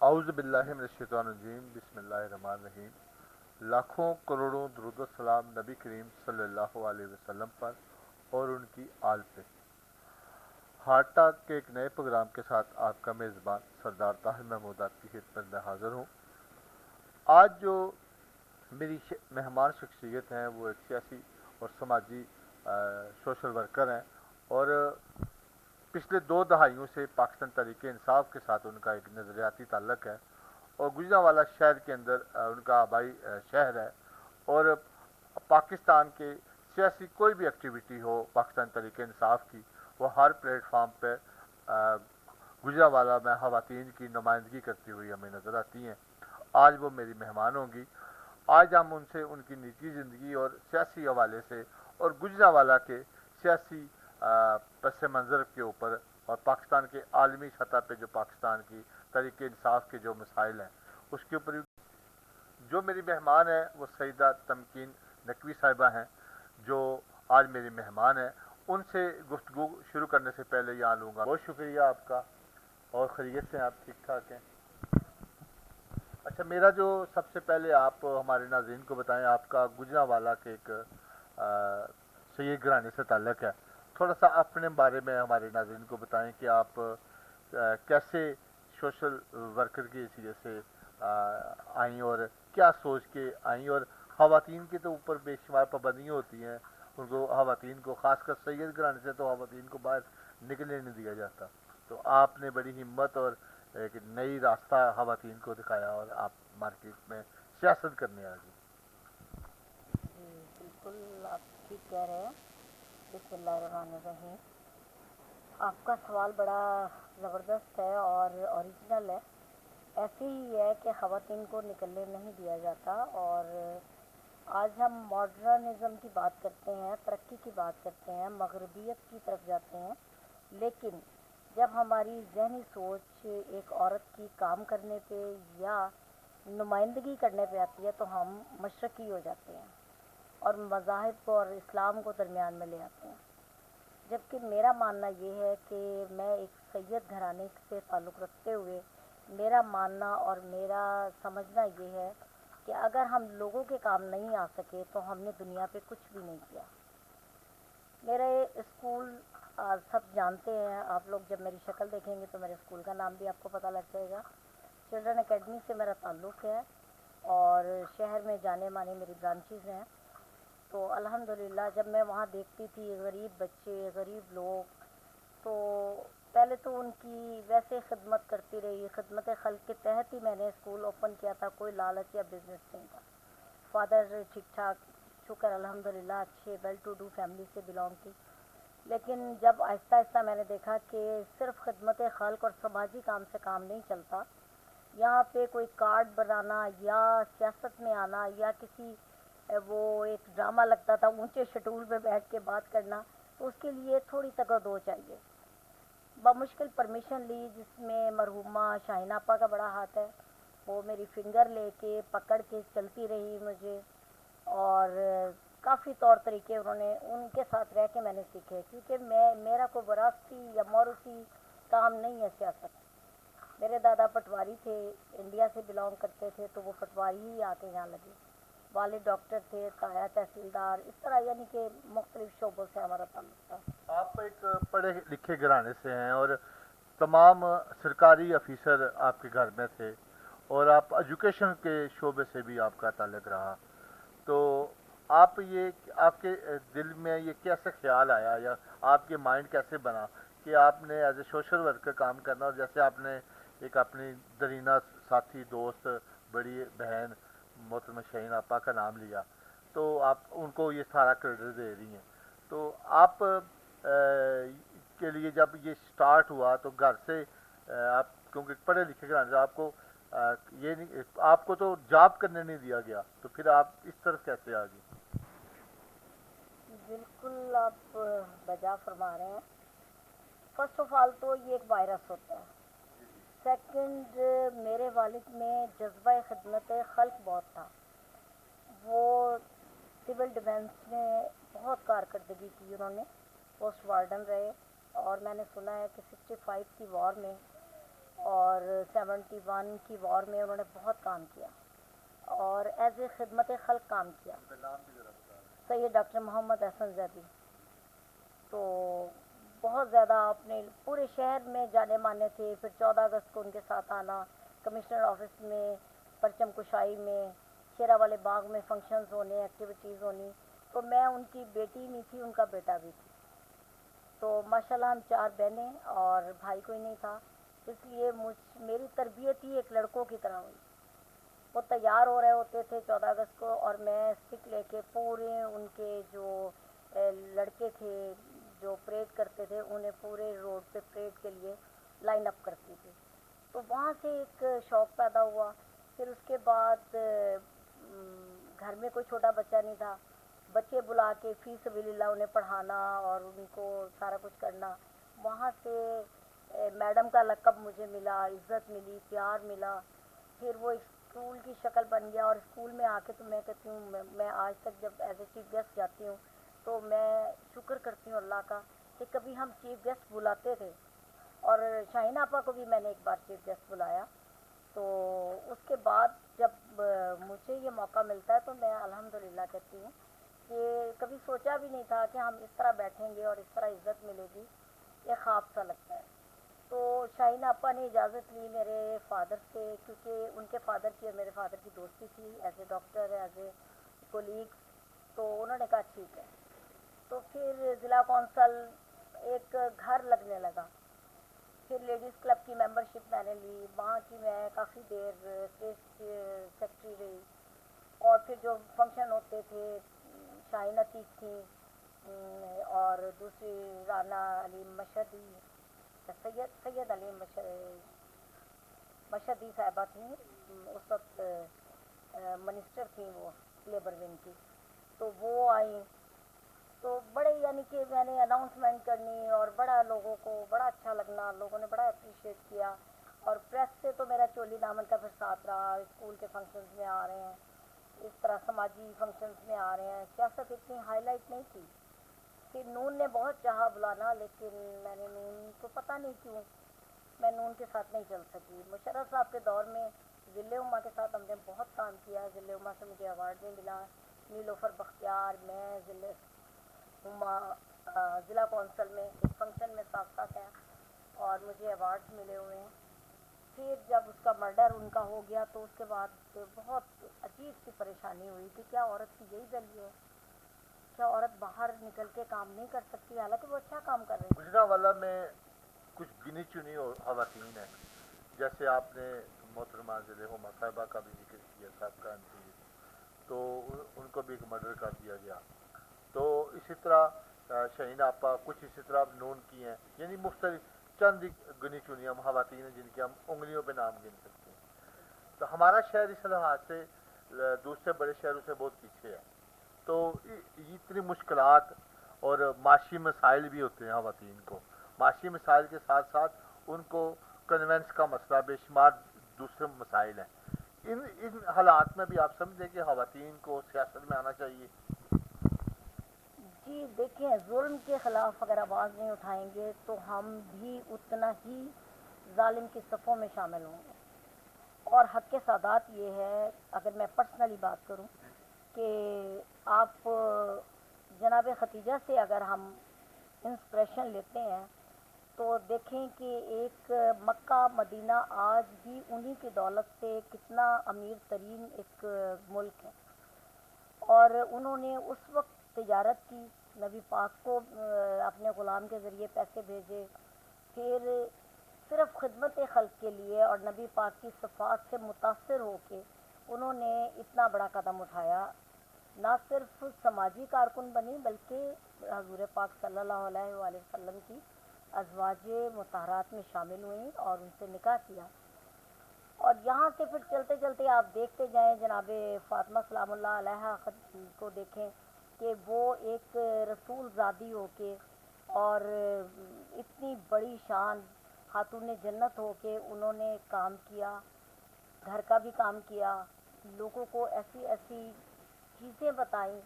اعوذ باللہ من الشیطان الرجیم بسم اللہ الرحمن الرحیم لاکھوں کروڑوں درود و سلام نبی کریم صلی اللہ علیہ وسلم پر اور ان کی آل پہ۔ ہارٹ ٹاک کے ایک نئے پروگرام کے ساتھ آپ کا میزبان سردار طاہر محمود آپ کی خدمت میں حاضر ہوں۔ آج جو میری مہمان شخصیت ہیں وہ ایک سیاسی اور سماجی سوشل ورکر ہیں، اور پچھلے 2 دہائیوں سے پاکستان تحریک انصاف کے ساتھ ان کا ایک نظریاتی تعلق ہے، اور گجرانوالہ شہر کے اندر ان کا آبائی شہر ہے، اور پاکستان کے سیاسی کوئی بھی ایکٹیویٹی ہو پاکستان تحریک انصاف کی، وہ ہر پلیٹ فارم پہ گجرانوالہ میں خواتین کی نمائندگی کرتی ہوئی ہمیں نظر آتی ہیں۔ آج وہ میری مہمان ہوں گی۔ آج ہم ان سے ان کی نجی زندگی اور سیاسی حوالے سے اور گجرانوالہ کے سیاسی پس منظر کے اوپر اور پاکستان کے عالمی سطح پہ جو پاکستان کی تحریک انصاف کے جو مسائل ہیں اس کے اوپر جو میری مہمان ہے وہ سیدہ تمکین نقوی صاحبہ ہیں، جو آج میری مہمان ہیں۔ ان سے گفتگو شروع کرنے سے پہلے یہاں لوں گا، بہت شکریہ آپ کا، اور خیریت سے آپ ٹھیک ٹھاک ہیں؟ اچھا، میرا جو سب سے پہلے آپ ہمارے ناظرین کو بتائیں، آپ کا گجرانوالہ کے ایک سید گھرانے سے تعلق ہے، تھوڑا سا اپنے بارے میں ہمارے ناظرین کو بتائیں کہ آپ کیسے سوشل ورکر کی حیثیت سے آئیں، اور کیا سوچ کے آئیں، اور خواتین کے تو اوپر بے شمار پابندیاں ہوتی ہیں، ان کو خواتین کو خاص کر سید گھرانے سے تو خواتین کو باہر نکلنے نہیں دیا جاتا، تو آپ نے بڑی ہمت اور ایک نئی راستہ خواتین کو دکھایا اور آپ مارکیٹ میں سیاست کرنے آ گئی۔ جی بالکل، آپ ٹھیک کہہ رہے ہیں۔ بسم اللہ الرحمن الرحیم۔ آپ کا سوال بڑا زبردست ہے اور اوریجنل ہے۔ ایسے ہی ہے کہ خواتین کو نکلنے نہیں دیا جاتا، اور آج ہم ماڈرنزم کی بات کرتے ہیں، ترقی کی بات کرتے ہیں، مغربیت کی طرف جاتے ہیں، لیکن جب ہماری ذہنی سوچ ایک عورت کی کام کرنے پہ یا نمائندگی کرنے پہ آتی ہے تو ہم مشرقی ہو جاتے ہیں اور مذاہب کو اور اسلام کو درمیان میں لے آتے ہیں، جبکہ میرا ماننا یہ ہے کہ میں ایک سید گھرانے سے تعلق رکھتے ہوئے میرا ماننا اور میرا سمجھنا یہ ہے کہ اگر ہم لوگوں کے کام نہیں آ سکے تو ہم نے دنیا پہ کچھ بھی نہیں کیا۔ میرے اسکول سب جانتے ہیں، آپ لوگ جب میری شکل دیکھیں گے تو میرے اسکول کا نام بھی آپ کو پتہ لگ جائے گا۔ چلڈرن اکیڈمی سے میرا تعلق ہے، اور شہر میں جانے مانے میری برانچز ہیں، تو الحمدللہ جب میں وہاں دیکھتی تھی غریب بچے، غریب لوگ، تو پہلے تو ان کی ویسے خدمت کرتی رہی، خدمت خلق کے تحت ہی میں نے اسکول اوپن کیا تھا، کوئی لالچ یا بزنس نہیں تھا۔ فادر ٹھیک ٹھاک، شکر الحمدللہ، اچھے ویل ٹو ڈو فیملی سے بلانگ کی، لیکن جب آہستہ آہستہ میں نے دیکھا کہ صرف خدمت خلق اور سماجی کام سے کام نہیں چلتا، یہاں پہ کوئی کارڈ بنانا یا سیاست میں آنا یا کسی وہ ایک ڈرامہ لگتا تھا اونچے شٹول پہ بیٹھ کے بات کرنا، تو اس کے لیے تھوڑی تگدو چاہیے۔ بمشکل پرمیشن لی، جس میں مرحومہ شاہین آپا کا بڑا ہاتھ ہے، وہ میری فنگر لے کے پکڑ کے چلتی رہی مجھے، اور کافی طور طریقے انہوں نے ان کے ساتھ رہ کے میں نے سیکھے، کیونکہ میرا کوئی وراثتی یا موروثی کام نہیں ہے سیاست۔ میرے دادا پٹواری تھے، انڈیا سے بلانگ کرتے تھے، تو وہ پٹواری ہی آ کے یہاں لگے، والد ڈاکٹر تھے، تایا تحصیلدار، اس طرح یعنی کہ مختلف شعبوں سے ہمارا تعلق تھا۔ آپ ایک پڑھے لکھے گھرانے سے ہیں، اور تمام سرکاری آفیسر آپ کے گھر میں تھے، اور آپ ایجوکیشن کے شعبے سے بھی آپ کا تعلق رہا، تو آپ آپ کے دل میں یہ کیسے خیال آیا، یا آپ کے مائنڈ کیسے بنا کہ آپ نے ایز اے سوشل ورکر کام کرنا، اور جیسے آپ نے ایک اپنی درینہ ساتھی دوست بڑی بہن محترمہ شاہین آپا کا نام لیا، تو آپ ان کو یہ سارا کریڈٹ دے رہی ہیں، تو آپ کے لیے جب یہ سٹارٹ ہوا تو گھر سے آپ کیونکہ پڑھے لکھے گھرانے سے آپ کو یہ نہیں، آپ کو تو جاب کرنے نہیں دیا گیا، تو پھر آپ اس طرف کیسے آ گئی؟ بالکل آپ بجا فرما رہے ہیں۔ فرسٹ آف آل تو یہ ایک وائرس ہوتا ہے، سیکنڈ میرے والد میں جذبہ خدمت خلق بہت تھا، وہ سول ڈیفینس میں بہت کارکردگی کی، انہوں نے پوسٹ وارڈن رہے، اور میں نے سنا ہے کہ 65 کی وار میں اور 71 کی وار میں انہوں نے بہت کام کیا اور ایز اے خدمت خلق کام کیا. سید ڈاکٹر محمد احسن زیدی تو بہت زیادہ اپنے پورے شہر میں جانے مانے تھے. پھر 14 اگست کو ان کے ساتھ آنا, کمشنر آفس میں پرچم کشائی میں, شیرا والے باغ میں فنکشنز ہونے, ایکٹیویٹیز ہونی. تو میں ان کی بیٹی نہیں تھی, ان کا بیٹا بھی تھی. تو ماشاءاللہ ہم 4 بہنیں اور بھائی کوئی نہیں تھا, اس لیے میری تربیت ہی ایک لڑکوں کی طرح ہوئی. وہ تیار ہو رہے ہوتے تھے 14 اگست کو اور میں اسٹک لے کے پورے ان کے جو لڑکے تھے جو پریڈ کرتے تھے انہیں پورے روڈ پہ پریڈ کے لیے لائن اپ کرتی تھی. تو وہاں سے ایک شوق پیدا ہوا. پھر اس کے بعد گھر میں کوئی چھوٹا بچہ نہیں تھا, بچے بلا کے فی سبیل اللہ انہیں پڑھانا اور ان کو سارا کچھ کرنا. وہاں سے میڈم کا لقب مجھے ملا, عزت ملی, پیار ملا. پھر وہ اسکول کی شکل بن گیا اور اسکول میں آ کے تو میں کہتی ہوں میں آج تک جب ایز اے چیف گیسٹ جاتی ہوں تو میں شکر کرتی ہوں اللہ کا کہ کبھی ہم چیف گیسٹ بلاتے تھے. اور شاہین آپا کو بھی میں نے ایک بار چیف گیسٹ بلایا. تو اس کے بعد جب مجھے یہ موقع ملتا ہے تو میں الحمدللہ کہتی ہوں کہ کبھی سوچا بھی نہیں تھا کہ ہم اس طرح بیٹھیں گے اور اس طرح عزت ملے گی, یہ خواب سا لگتا ہے. تو شاہین آپا نے اجازت لی میرے فادر سے, کیونکہ ان کے فادر کی اور میرے فادر کی دوستی تھی as a doctor, as a colleague. تو انہوں نے کہا ٹھیک ہے. تو پھر ضلع کونسل ایک گھر لگنے لگا. پھر لیڈیز کلب کی ممبرشپ میں نے لی, وہاں کی میں کافی دیر اسٹیٹ سیکرٹری رہی. اور پھر جو فنکشن ہوتے تھے, شاہین عتیق تھی اور دوسری رانا علیم مشہدی, سید علیم مشہدی صاحبہ تھیں, اس وقت منسٹر تھیں وہ لیبر ونگ کی. تو وہ آئیں تو بڑے یعنی کہ میں نے اناؤنسمنٹ کرنی اور بڑا لوگوں کو بڑا اچھا لگنا, لوگوں نے بڑا اپریشیٹ کیا. اور پریس سے تو میرا چولی دامن کا پھر ساتھ رہا, اسکول کے فنکشنز میں آ رہے ہیں, اس طرح سماجی فنکشنز میں آ رہے ہیں. سیاست اتنی ہائی لائٹ نہیں تھی. پھر نون نے بہت چاہا بلانا, لیکن میں نے نون کو پتہ نہیں کیوں میں نون کے ساتھ نہیں چل سکی. مشرف صاحب کے دور میں ضلع امہ کے ساتھ ہم نے بہت کام کیا. ضلع امہ سے مجھے ایوارڈ بھی ملا, نیلوفر بختیار, میں ضلع امہ ضلع کونسل میں ایک فنکشن میں ساتھ ساتھ ہیں اور مجھے ایوارڈز ملے ہوئے ہیں. پھر جب اس کا مرڈر ان کا ہو گیا تو اس کے بعد بہت عجیب سی پریشانی ہوئی کہ کیا عورت کی یہی ویلیو ہے, کیا عورت باہر نکل کے کام نہیں کر سکتی, حالانکہ وہ اچھا کام کر رہی. گجرانوالہ میں کچھ گنی چنی خواتین ہیں, جیسے آپ نے محترمہ ضلع ہما صاحبہ کا بھی ذکر کیا, صاحب کا تو ان کو بھی ایک مرڈر کر دیا گیا. تو اسی طرح شاہین آپا کچھ اسی طرح نون کی ہیں, یعنی مختلف چند گنی چنی ہم خواتین ہیں جن کے ہم انگلیوں پہ نام گن سکتے ہیں. تو ہمارا شہر اس لحاظ سے دوسرے بڑے شہروں سے بہت پیچھے ہے. تو اتنی مشکلات اور معاشی مسائل بھی ہوتے ہیں خواتین کو. معاشی مسائل کے ساتھ ساتھ ان کو کنونس کا مسئلہ, بے شمار دوسرے مسائل ہیں. ان حالات میں بھی آپ سمجھیں کہ خواتین کو سیاست میں آنا چاہیے. جی دیکھیں, ظلم کے خلاف اگر آواز نہیں اٹھائیں گے تو ہم بھی اتنا ہی ظالم کی صفوں میں شامل ہوں گے. اور حق کے سادات یہ ہے, اگر میں پرسنلی بات کروں, کہ آپ جناب ختیجہ سے اگر ہم انسپریشن لیتے ہیں تو دیکھیں کہ ایک مکہ مدینہ آج بھی انہی کی دولت سے کتنا امیر ترین ایک ملک ہے. اور انہوں نے اس وقت تجارت کی, نبی پاک کو اپنے غلام کے ذریعے پیسے بھیجے, پھر صرف خدمت خلق کے لیے اور نبی پاک کی صفات سے متاثر ہو کے انہوں نے اتنا بڑا قدم اٹھایا. نہ صرف سماجی کارکن بنی بلکہ حضور پاک صلی اللہ علیہ وآلہ وسلم کی ازواج مطہرات میں شامل ہوئیں اور ان سے نکاح کیا. اور یہاں سے پھر چلتے چلتے آپ دیکھتے جائیں, جناب فاطمہ سلام اللہ علیہ کو دیکھیں کہ وہ ایک رسول زادی ہو کے اور اتنی بڑی شان خاتون جنت ہو کے انہوں نے کام کیا, گھر کا بھی کام کیا, لوگوں کو ایسی ایسی چیزیں بتائیں,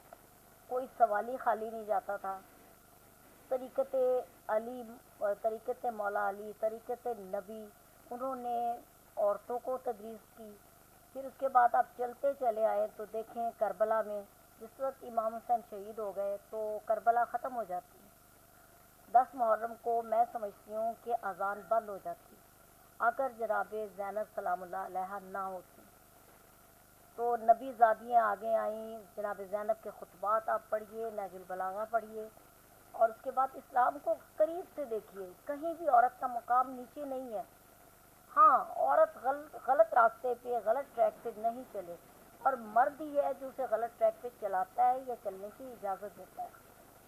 کوئی سوال ہی خالی نہیں جاتا تھا. طریقت علی, طریقت مولا علی, طریقت نبی, انہوں نے عورتوں کو تدریس کی. پھر اس کے بعد آپ چلتے چلے آئے تو دیکھیں کربلا میں جس وقت امام حسین شہید ہو گئے تو کربلا ختم ہو جاتی. 10 محرم کو میں سمجھتی ہوں کہ اذان بند ہو جاتی. اگر جناب زینب سلام اللہ علیہ نہ ہوتی تو نبی زادیاں آگے آئیں. جناب زینب کے خطبات آپ پڑھیے, نہج البلاغہ پڑھیے, اور اس کے بعد اسلام کو قریب سے دیکھیے. کہیں بھی عورت کا مقام نیچے نہیں ہے. ہاں, عورت غلط راستے پہ غلط ٹریک پہ نہیں چلے, اور مرد ہی ہے جو اسے غلط ٹریک پہ چلاتا ہے یا چلنے کی اجازت دیتا ہے.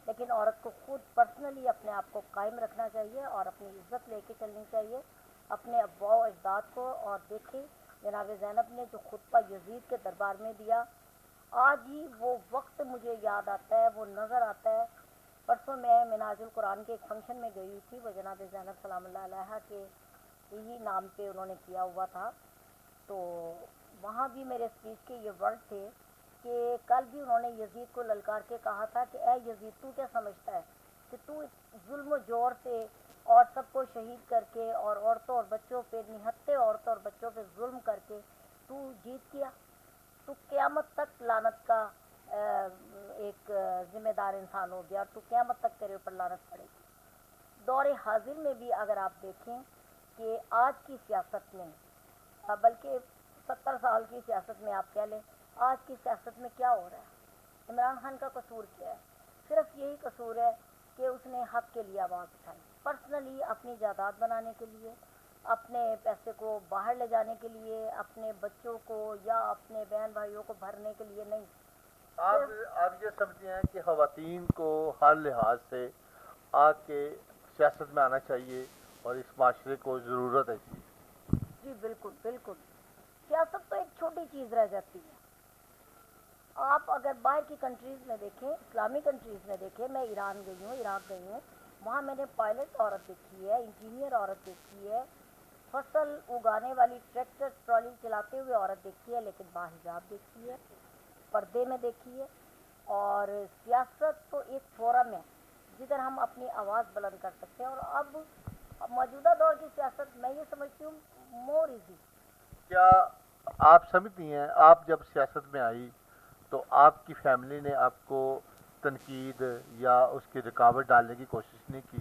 لیکن عورت کو خود پرسنلی اپنے آپ کو قائم رکھنا چاہیے اور اپنی عزت لے کے چلنی چاہیے اپنے اباء و اجداد کو. اور دیکھیں جناب زینب نے جو خطبہ یزید کے دربار میں دیا, آج ہی وہ وقت مجھے یاد آتا ہے, وہ نظر آتا ہے. پرسوں میں مناج القرآن کے ایک فنکشن میں گئی تھی, وہ جناب زینب سلام اللہ علیہ کے یہی نام پہ انہوں نے کیا ہوا تھا. تو وہاں بھی میرے اسپیچ کے یہ ورڈ تھے کہ کل بھی انہوں نے یزید کو للکار کے کہا تھا کہ اے یزید, تو کیا سمجھتا ہے کہ تو ظلم و جور سے اور سب کو شہید کر کے اور عورتوں اور بچوں پہ, نہتے عورتوں اور بچوں پہ ظلم کر کے تو جیت گیا, تو قیامت تک لعنت کا ایک ذمہ دار انسان ہو گیا, اور تو قیامت تک تیرے اوپر لعنت پڑے گی. دور حاضر میں بھی اگر آپ دیکھیں کہ آج کی سیاست میں, بلکہ 70 سال کی سیاست میں آپ کہہ لیں, آج کی سیاست میں کیا ہو رہا ہے؟ عمران خان کا قصور کیا ہے؟ صرف یہی قصور ہے کہ اس نے حق کے لیے آواز اٹھائی, پرسنلی اپنی جائیداد بنانے کے لیے, اپنے پیسے کو باہر لے جانے کے لیے, اپنے بچوں کو یا اپنے بہن بھائیوں کو بھرنے کے لیے نہیں. آپ یہ سمجھتے ہیں کہ خواتین کو ہر لحاظ سے آ کے سیاست میں آنا چاہیے اور اس معاشرے کو ضرورت ہے اس کی؟ جی بالکل بالکل. سیاست تو ایک چھوٹی چیز رہ جاتی ہے. آپ اگر باہر کی کنٹریز میں دیکھیں, اسلامی کنٹریز میں دیکھیں, میں ایران گئی ہوں, عراق گئی ہوں, وہاں میں نے پائلٹ عورت دیکھی ہے, انجینئر عورت دیکھی ہے, فصل اگانے والی ٹریکٹر ٹرالی چلاتے ہوئے عورت دیکھی ہے, لیکن باحجاب دیکھی ہے, پردے میں دیکھی ہے. اور سیاست تو ایک فورم ہے جدھر ہم اپنی آواز بلند کر سکتے ہیں, اور اب موجودہ دور کی سیاست میں یہ سمجھتی ہوں مور ایزی. کیا آپ سمجھتی ہیں آپ جب سیاست میں آئی تو آپ کی فیملی نے آپ کو تنقید یا اس کی رکاوٹ ڈالنے کی کوشش نہیں کی؟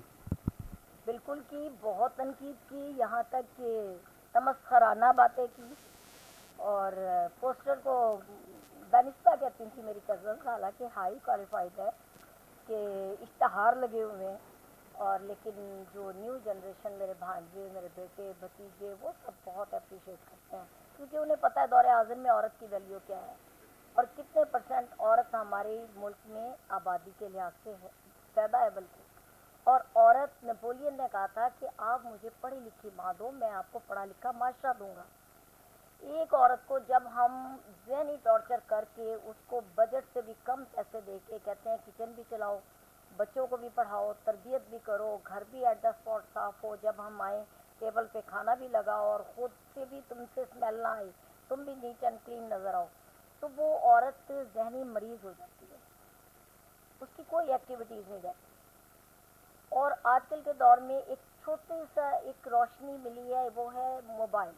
بالکل کی, بہت تنقید کی, یہاں تک کہ تمسخرانہ باتیں کی. اور پوسٹر کو دانستہ کہتی تھی میری کزن, حالانکہ ہائی کوالیفائڈ ہے, کہ اشتہار لگے ہوئے ہیں. اور لیکن جو نیو جنریشن, میرے بھانجے, میرے بیٹے بھتیجے, وہ سب بہت اپریشیٹ کرتے ہیں, کیونکہ انہیں پتہ ہے دور حاضر میں عورت کی ویلیو کیا ہے اور کتنے پرسنٹ عورت ہمارے ملک میں آبادی کے لحاظ سے پیدا ہے. بلکہ اور عورت, نیپولین نے کہا تھا کہ آپ مجھے پڑھی لکھی ماں دو, میں آپ کو پڑھا لکھا معاشرہ دوں گا. ایک عورت کو جب ہم ذہنی ٹارچر کر کے اس کو بجٹ سے بھی کم پیسے دے کے کہتے ہیں کچن بھی چلاؤ, بچوں کو بھی پڑھاؤ, تربیت بھی کرو, گھر بھی ایٹ دا اسپاٹ صاف ہو, جب ہم آئیں ٹیبل پہ کھانا بھی لگاؤ, اور خود سے بھی تم سے اسمیل نہ آئے, تم بھی نیٹ اینڈ کلین نظر آؤ, تو وہ عورت ذہنی مریض ہو جاتی ہے, اس کی کوئی ایکٹیویٹیز نہیں رہتی. اور آج کل کے دور میں ایک چھوٹی سا ایک روشنی ملی ہے, وہ ہے موبائل.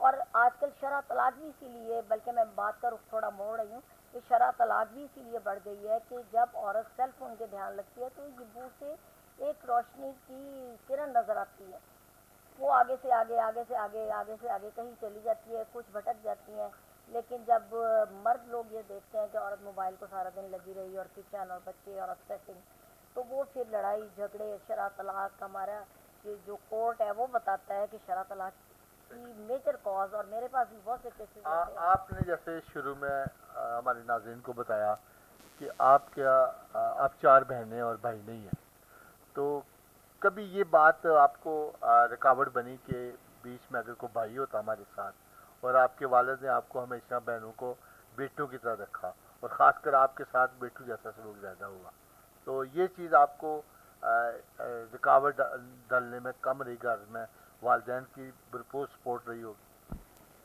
اور آج کل شرح طلاق بھی اسی لیے, بلکہ میں بات کر تھوڑا موڑ رہی ہوں, کہ شرح طلاق بھی اسی لیے بڑھ گئی ہے کہ جب عورت سیل فون کے دھیان لگتی ہے تو یہ منہ سے ایک روشنی کی کرن نظر آتی ہے, وہ آگے سے آگے, آگے سے آگے, آگے سے آگے کہیں چلی جاتی ہے, کچھ بھٹک جاتی ہیں. لیکن جب مرد لوگ یہ دیکھتے ہیں کہ عورت موبائل کو سارا دن لگی رہی, اور کچن اور بچے اور اپسیٹنگ, تو وہ پھر لڑائی جھگڑے, شرح طلاق. ہمارا یہ جو کورٹ ہے وہ بتاتا ہے کہ شرح طلاق کی میجر کاز, اور میرے پاس بھی بہت سے کیسز ہوتے ہیں. آپ نے جیسے شروع میں ہمارے ناظرین کو بتایا کہ آپ 4 بہنیں اور بھائی نہیں ہیں, تو کبھی یہ بات آپ کو رکاوٹ بنی کہ بیچ میں اگر کوئی بھائی ہوتا ہمارے ساتھ, اور آپ کے والد نے آپ کو ہمیشہ بہنوں کو بیٹوں کی طرح رکھا, اور خاص کر آپ کے ساتھ بیٹوں جیسا سلوک زیادہ ہوا, تو یہ چیز آپ کو رکاوٹ ڈالنے میں کم رہی, گھر میں والدین کی بھرپور سپورٹ رہی ہوگی؟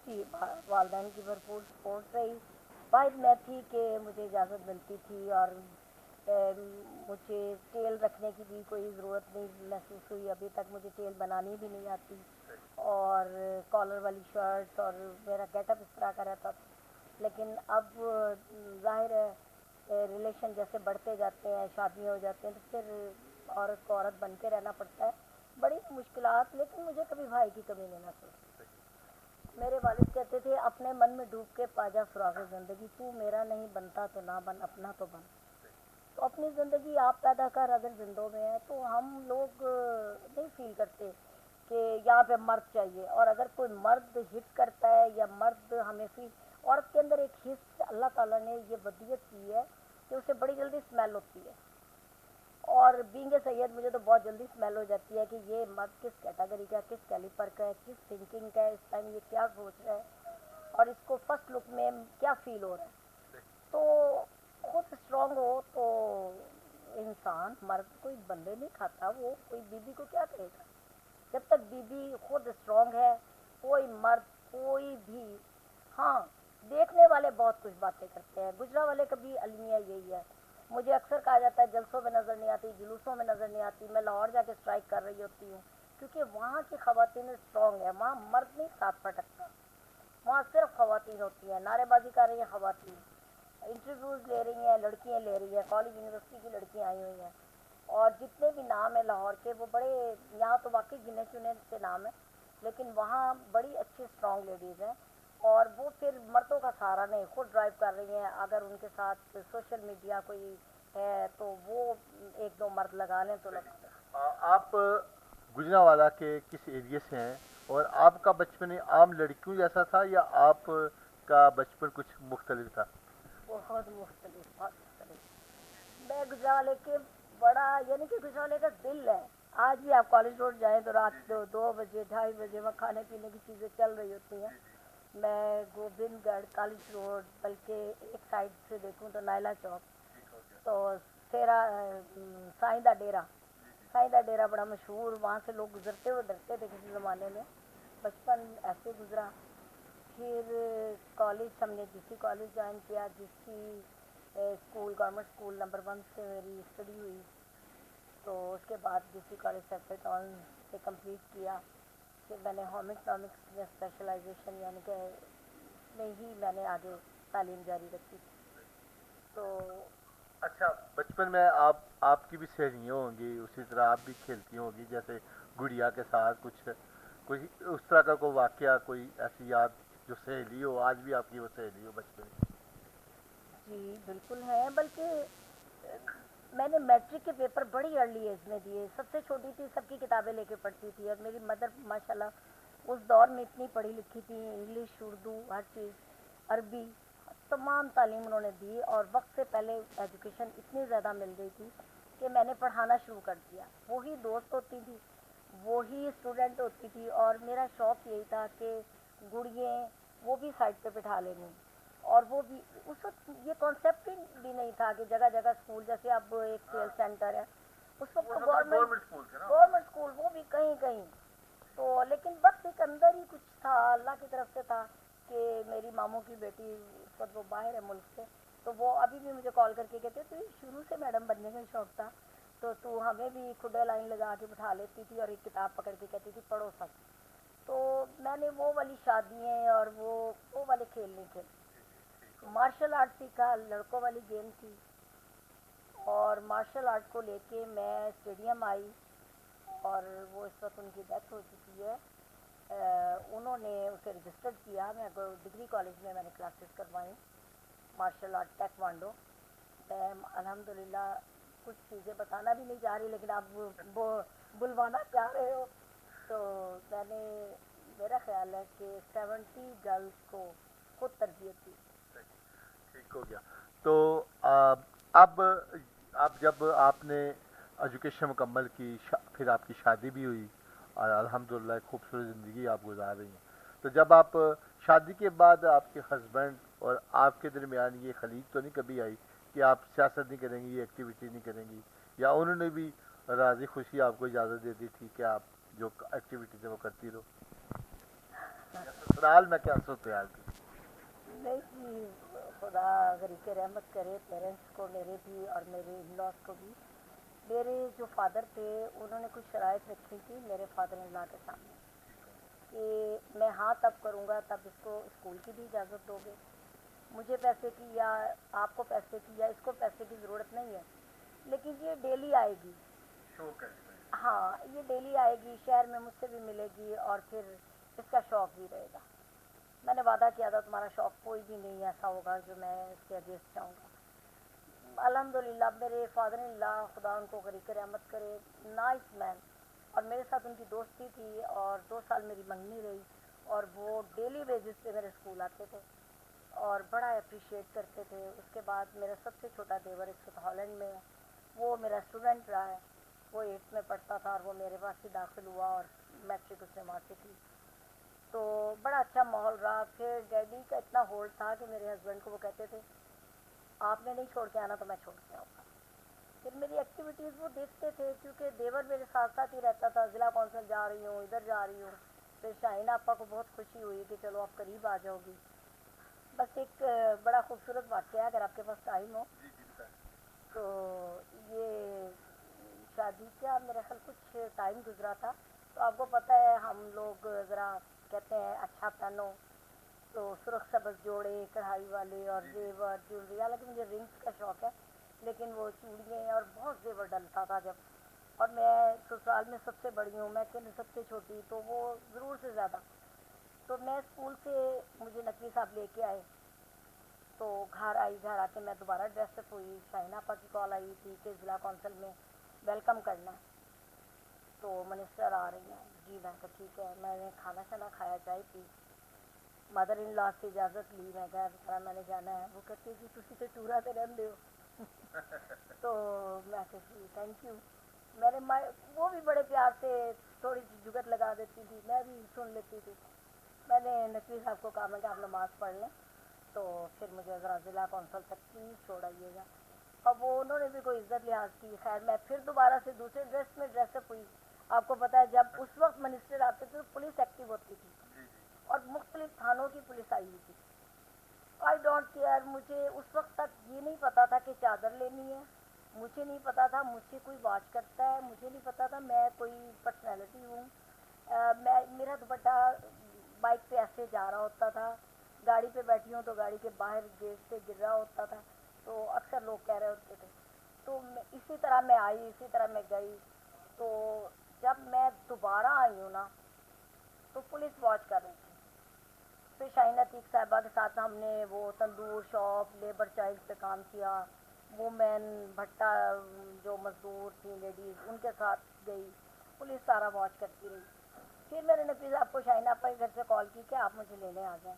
جی, والدین کی بھرپور سپورٹ رہی. واحد میں تھی کہ مجھے اجازت ملتی تھی, اور مجھے ٹیل رکھنے کی بھی کوئی ضرورت نہیں محسوس ہوئی, ابھی تک مجھے ٹیل بنانی بھی نہیں آتی. اور کالر والی شرٹ، اور میرا گیٹ اپ اس طرح کا رہتا تھا. لیکن اب ظاہر ہے ریلیشن جیسے بڑھتے جاتے ہیں، شادیاں ہو جاتے ہیں، تو پھر عورت کو عورت بن کے رہنا پڑتا ہے. بڑی مشکلات، لیکن مجھے کبھی بھائی کی کمی نہیں محسوس. میرے والد کہتے تھے اپنے من میں ڈوب کے پاجا سراغ زندگی، تو میرا نہیں بنتا تو نہ بن، اپنا تو بن. تو اپنی زندگی آپ پیدا کر اگر زندوں میں ہے تو ہم لوگ نہیں فیل کرتے کہ یہاں پہ مرد چاہیے. اور اگر کوئی مرد ہٹ کرتا ہے یا مرد ہمیں فیل، عورت کے اندر ایک حص اللہ تعالیٰ نے یہ ودیت کی ہے کہ اسے بڑی جلدی اسمیل ہوتی ہے. اور بینگ اے سید مجھے تو بہت جلدی اسمیل ہو جاتی ہے کہ یہ مرد کس کیٹیگری کا، کس کیلیپر کا ہے، کس تھنکنگ کا ہے، اس ٹائم یہ کیا سوچ رہا ہے، اور اس کو فرسٹ لک میں کیا فیل ہو رہا ہے. تو خود اسٹرانگ ہو تو انسان، مرد کوئی بندے نہیں کھاتا، وہ کوئی بیوی کو کیا کہے گا. جب تک بیوی خود اسٹرانگ ہے، کوئی مرد کوئی بھی، ہاں دیکھنے والے بہت کچھ باتیں کرتے ہیں. گجرا والے کا بھی المیہ یہی ہے. مجھے اکثر کہا جاتا ہے جلسوں میں نظر نہیں آتی، جلوسوں میں نظر نہیں آتی. میں لاہور جا کے اسٹرائک کر رہی ہوتی ہوں کیونکہ وہاں کی خواتین اسٹرانگ ہیں، وہاں مرد نہیں ساتھ پٹکتا، وہاں صرف خواتین ہوتی ہیں. نعرے بازی کر رہی ہیں خواتین، انٹرویوز لے رہی ہیں لڑکیاں، لے رہی ہیں کالج یونیورسٹی کی لڑکیاں آئی ہوئی ہیں. اور جتنے بھی نام ہیں لاہور کے وہ بڑے، یہاں تو واقعی گنے چنے سے نام ہیں، لیکن وہاں بڑی اچھی اسٹرانگ لیڈیز ہیں. اور وہ پھر مردوں کا سہارا نہیں، خود ڈرائیو کر رہی ہیں. اگر ان کے ساتھ سوشل میڈیا کوئی ہے تو وہ ایک دو مرد لگا لیں تو لگا لیں. آپ گجرانوالہ کے کس ایریے سے ہیں، اور آپ کا بچپن عام لڑکیوں جیسا تھا یا آپ کا بچپن کچھ مختلف تھا؟ بہت مختلف، بہت مختلف. میں گجرانوالے کے بڑا، یعنی کہ گجرانوالے کا دل ہے. آج بھی آپ کالج روڈ جائیں تو رات 2 بجے 2:30 بجے وہاں کھانے پینے کی چیزیں چل رہی ہوتی ہیں. میں گوبند گڑھ، کالج روڈ، بلکہ ایک سائڈ سے دیکھوں تو نائلہ چوک، تو سیرا سائندہ ڈیرا، سائندہ ڈیرا بڑا مشہور، وہاں سے لوگ گزرتے ہوئے ڈرتے تھے کسی زمانے میں. بچپن ایسے گزرا. پھر کالج ہم نے جی سی کالج جوائن کیا، جی سی اسکول، گورنمنٹ اسکول نمبر 1 سے میری اسٹڈی ہوئی. تو اس کے بعد جی سی کالج سیکٹر ٹاؤن سے کمپلیٹ کیا. پھر میں نے ہوم اکنامکس میں اسپیشلائزیشن، یعنی کہ میں ہی میں نے آگے تعلیم جاری رکھی. تو اچھا، بچپن میں آپ کی بھی سہیلیاں ہوں گی، اسی طرح آپ بھی کھیلتی ہوں گی جیسے گڑیا کے ساتھ، کوئی اس طرح کا کوئی واقعہ، کوئی ایسی یاد جو سہیلی ہو، آج بھی آپ کی وہ سہیلی ہو بچپن کی؟ جی بالکل ہے، بلکہ میں نے میٹرک کے پیپر بڑی ارلی ایج میں دیے. سب سے چھوٹی تھی، سب کی کتابیں لے کے پڑھتی تھی. اور میری مدر ماشاء اللہ اس دور میں اتنی پڑھی لکھی تھی، انگلش، اردو، ہر چیز، عربی، تمام تعلیم انہوں نے دی. اور وقت سے پہلے ایجوکیشن اتنی زیادہ مل گئی تھی کہ میں نے پڑھانا شروع کر دیا. وہی دوست ہوتی تھی، وہی اسٹوڈنٹ ہوتی تھی. اور میرا شوق یہی تھا کہ گڑییں وہ بھی سائڈ پہ بٹھا لینی. اور وہ بھی اس وقت یہ کانسیپٹ بھی نہیں تھا کہ جگہ جگہ اسکول، جیسے اب ایک سیل سینٹر ہے، اس وقت تو گورنمنٹ اسکول وہ بھی کہیں کہیں. تو لیکن بس ایک اندر ہی کچھ تھا، اللہ کی طرف سے تھا کہ میری ماموں کی بیٹی، اس وقت وہ باہر ہے ملک سے، تو وہ ابھی بھی مجھے کال کر کے کہتے تو شروع سے میڈم بننے کا شوق تھا، تو ہمیں بھی کھڈے لائن لگا کے بٹھا لیتی تھی اور ایک کتاب پکڑ کے کہتی تھی پڑھو سب. تو میں نے وہ والی شادیاں اور وہ والے کھیل نہیں کھیلے. مارشل آرٹ سیکھا، لڑکوں والی گیم تھی، اور مارشل آرٹ کو لے کے میں اسٹیڈیم آئی. اور وہ اس وقت ان کی ڈیتھ ہو چکی ہے. انہوں نے اسے رجسٹرڈ کیا. میں ڈگری کالج میں نے کلاسز کروائیں مارشل آرٹ ٹیکوانڈو. میں الحمدللہ کچھ چیزیں بتانا بھی نہیں چاہ رہی، لیکن آپ وہ بلوانا چاہ رہے ہو تو میں نے، میرا خیال ہے کہ 70 گرلس کو خود تربیت دی. ٹھیک ہو گیا. تو اب جب آپ نے ایجوکیشن مکمل کی، پھر آپ کی شادی بھی ہوئی اور الحمدللہ ایک خوبصورت زندگی آپ گزار رہی ہیں. تو جب آپ شادی کے بعد آپ کے ہسبینڈ اور آپ کے درمیان یہ خلیج تو نہیں کبھی آئی کہ آپ سیاست نہیں کریں گی، یہ ایکٹیویٹی نہیں کریں گی، یا انہوں نے بھی راضی خوشی آپ کو اجازت دے دی تھی کہ آپ جو ایکٹیویٹیز ہیں وہ کرتی رہو؟ سسرال میں کیا صورتحال تھی؟ نہیں جی، خدا غریق رحمت کرے پیرنٹس کو، میرے بھی اور میرے ان لاس کو بھی. میرے جو فادر تھے انہوں نے کچھ شرائط رکھی تھی میرے فادر ان لا کے سامنے کہ میں ہاں تب کروں گا تب اس کو اسکول کی بھی اجازت دو گے. مجھے پیسے کی یا آپ کو پیسے کی یا اس کو پیسے کی ضرورت نہیں ہے, لیکن یہ ڈیلی آئے گی. شوق ہے. ہاں یہ ڈیلی آئے گی, شہر میں مجھ سے بھی ملے گی اور پھر اس کا شوق بھی رہے گا. میں نے وعدہ کیا تھا تمہارا شوق کوئی بھی نہیں ایسا ہوگا جو میں اس کے اگینسٹ جاؤں گا. الحمدللہ میرے فادر اللہ خدا ان کو غریق رحمت کرے, نائس مین, اور میرے ساتھ ان کی دوستی تھی اور 2 سال میری منگنی رہی, اور وہ ڈیلی بیسس پہ میرے اسکول آتے تھے اور بڑا اپریشیٹ کرتے تھے. اس کے بعد میرا سب سے چھوٹا دیور اس وقت ہالینڈ میں ہے, وہ میرا اسٹوڈنٹ رہا ہے, وہ 8th میں پڑھتا تھا اور وہ میرے پاس ہی داخل ہوا اور میٹرک اس نے وہاں سے کی. تو بڑا اچھا ماحول رہا. پھر ڈیڈی کا اتنا ہولڈ تھا کہ میرے ہسبینڈ کو وہ کہتے تھے آپ نے نہیں چھوڑ کے آنا تو میں چھوڑ کے آؤں گا. پھر میری ایکٹیویٹیز وہ دیکھتے تھے کیونکہ دیور میرے ساتھ ساتھ ہی رہتا تھا, ضلع کونسل جا رہی ہوں, ادھر جا رہی ہوں. پھر شاہین آپا کو بہت خوشی ہوئی کہ چلو آپ قریب آ جاؤ گی. بس ایک بڑا خوبصورت واقعہ ہے اگر آپ کے پاس ٹائم ہو تو. یہ شادی کا میرا خیال کچھ ٹائم گزرا تھا, تو آپ کو پتہ ہے ہم لوگ ذرا کہتے ہیں اچھا پہنو, تو سرخ سبز جوڑے کڑھائی والے اور زیور جولری, حالانکہ مجھے رنگس کا شوق ہے لیکن وہ چوڑیاں اور بہت زیور ڈلتا تھا جب, اور میں سسرال میں سب سے بڑی ہوں, میں سب سے چھوٹی, تو وہ ضرور سے زیادہ. تو میں اسکول سے مجھے نقوی صاحب لے کے آئے, تو گھر آئی, گھر آ کے میں دوبارہ ڈریس اپ ہوئی. شاہین آپا کی کال آئی تھی کہ ضلع کونسل میں ویلکم کرنا ہے تو منسٹر آ رہی ہیں. جی میں کہا ٹھیک ہے. میں نے کھانا شانا کھایا, چائے پی, مدر ان لا سے اجازت لی, میں کہا میں نے جانا ہے. وہ کہتی ہے جی تسی تو ٹورا تے رہندے ہو. تو میں کہتی تھینک یو. میں نے وہ بھی بڑے پیار سے تھوڑی سی جگت لگا دیتی تھی, میں بھی سن لیتی تھی. میں نے نقوی صاحب کو کہا میں کہ آپ نماز پڑھ لیں تو پھر مجھے ذرا ضلع کونسل تک پلیز چھوڑائیے گا. اب وہ انہوں نے بھی کوئی عزت لحاظ کی. خیر میں پھر دوبارہ سے دوسرے ڈریس میں ڈریس اپ ہوئی. آپ کو پتہ ہے جب اس وقت منسٹر آتے تھے تو پولیس ایکٹیو ہوتی تھی اور مختلف تھانوں کی پولیس آئی ہوئی تھی. آئی ڈونٹ کیئر, مجھے اس وقت تک یہ نہیں پتا تھا کہ چادر لینی ہے, مجھے نہیں پتا تھا مجھ سے کوئی واچ کرتا ہے, مجھے نہیں پتا تھا میں کوئی پرسنالٹی ہوں. میں میرا دوپٹہ بائک پہ ایسے جا رہا ہوتا تھا, گاڑی پہ بیٹھی ہوں تو گاڑی کے باہر گیٹ سے گر رہا ہوتا تھا, تو اکثر لوگ کہہ رہے ہوتے تھے. تو اسی طرح میں آئی, اسی طرح میں گئی. تو جب میں دوبارہ آئی ہوں نا تو پولیس واچ کر رہی تھی. پھر شاہین عتیق صاحبہ کے ساتھ ہم نے وہ تندور شاپ لیبر چائلڈ پہ کام کیا, وومین بھٹا جو مزدور تھیں لیڈیز ان کے ساتھ گئی, پولیس سارا واچ کرتی رہی. پھر میں نے نفیس آپ کو شاہین آپا کے گھر سے کال کی کہ آپ مجھے لینے آ جائیں.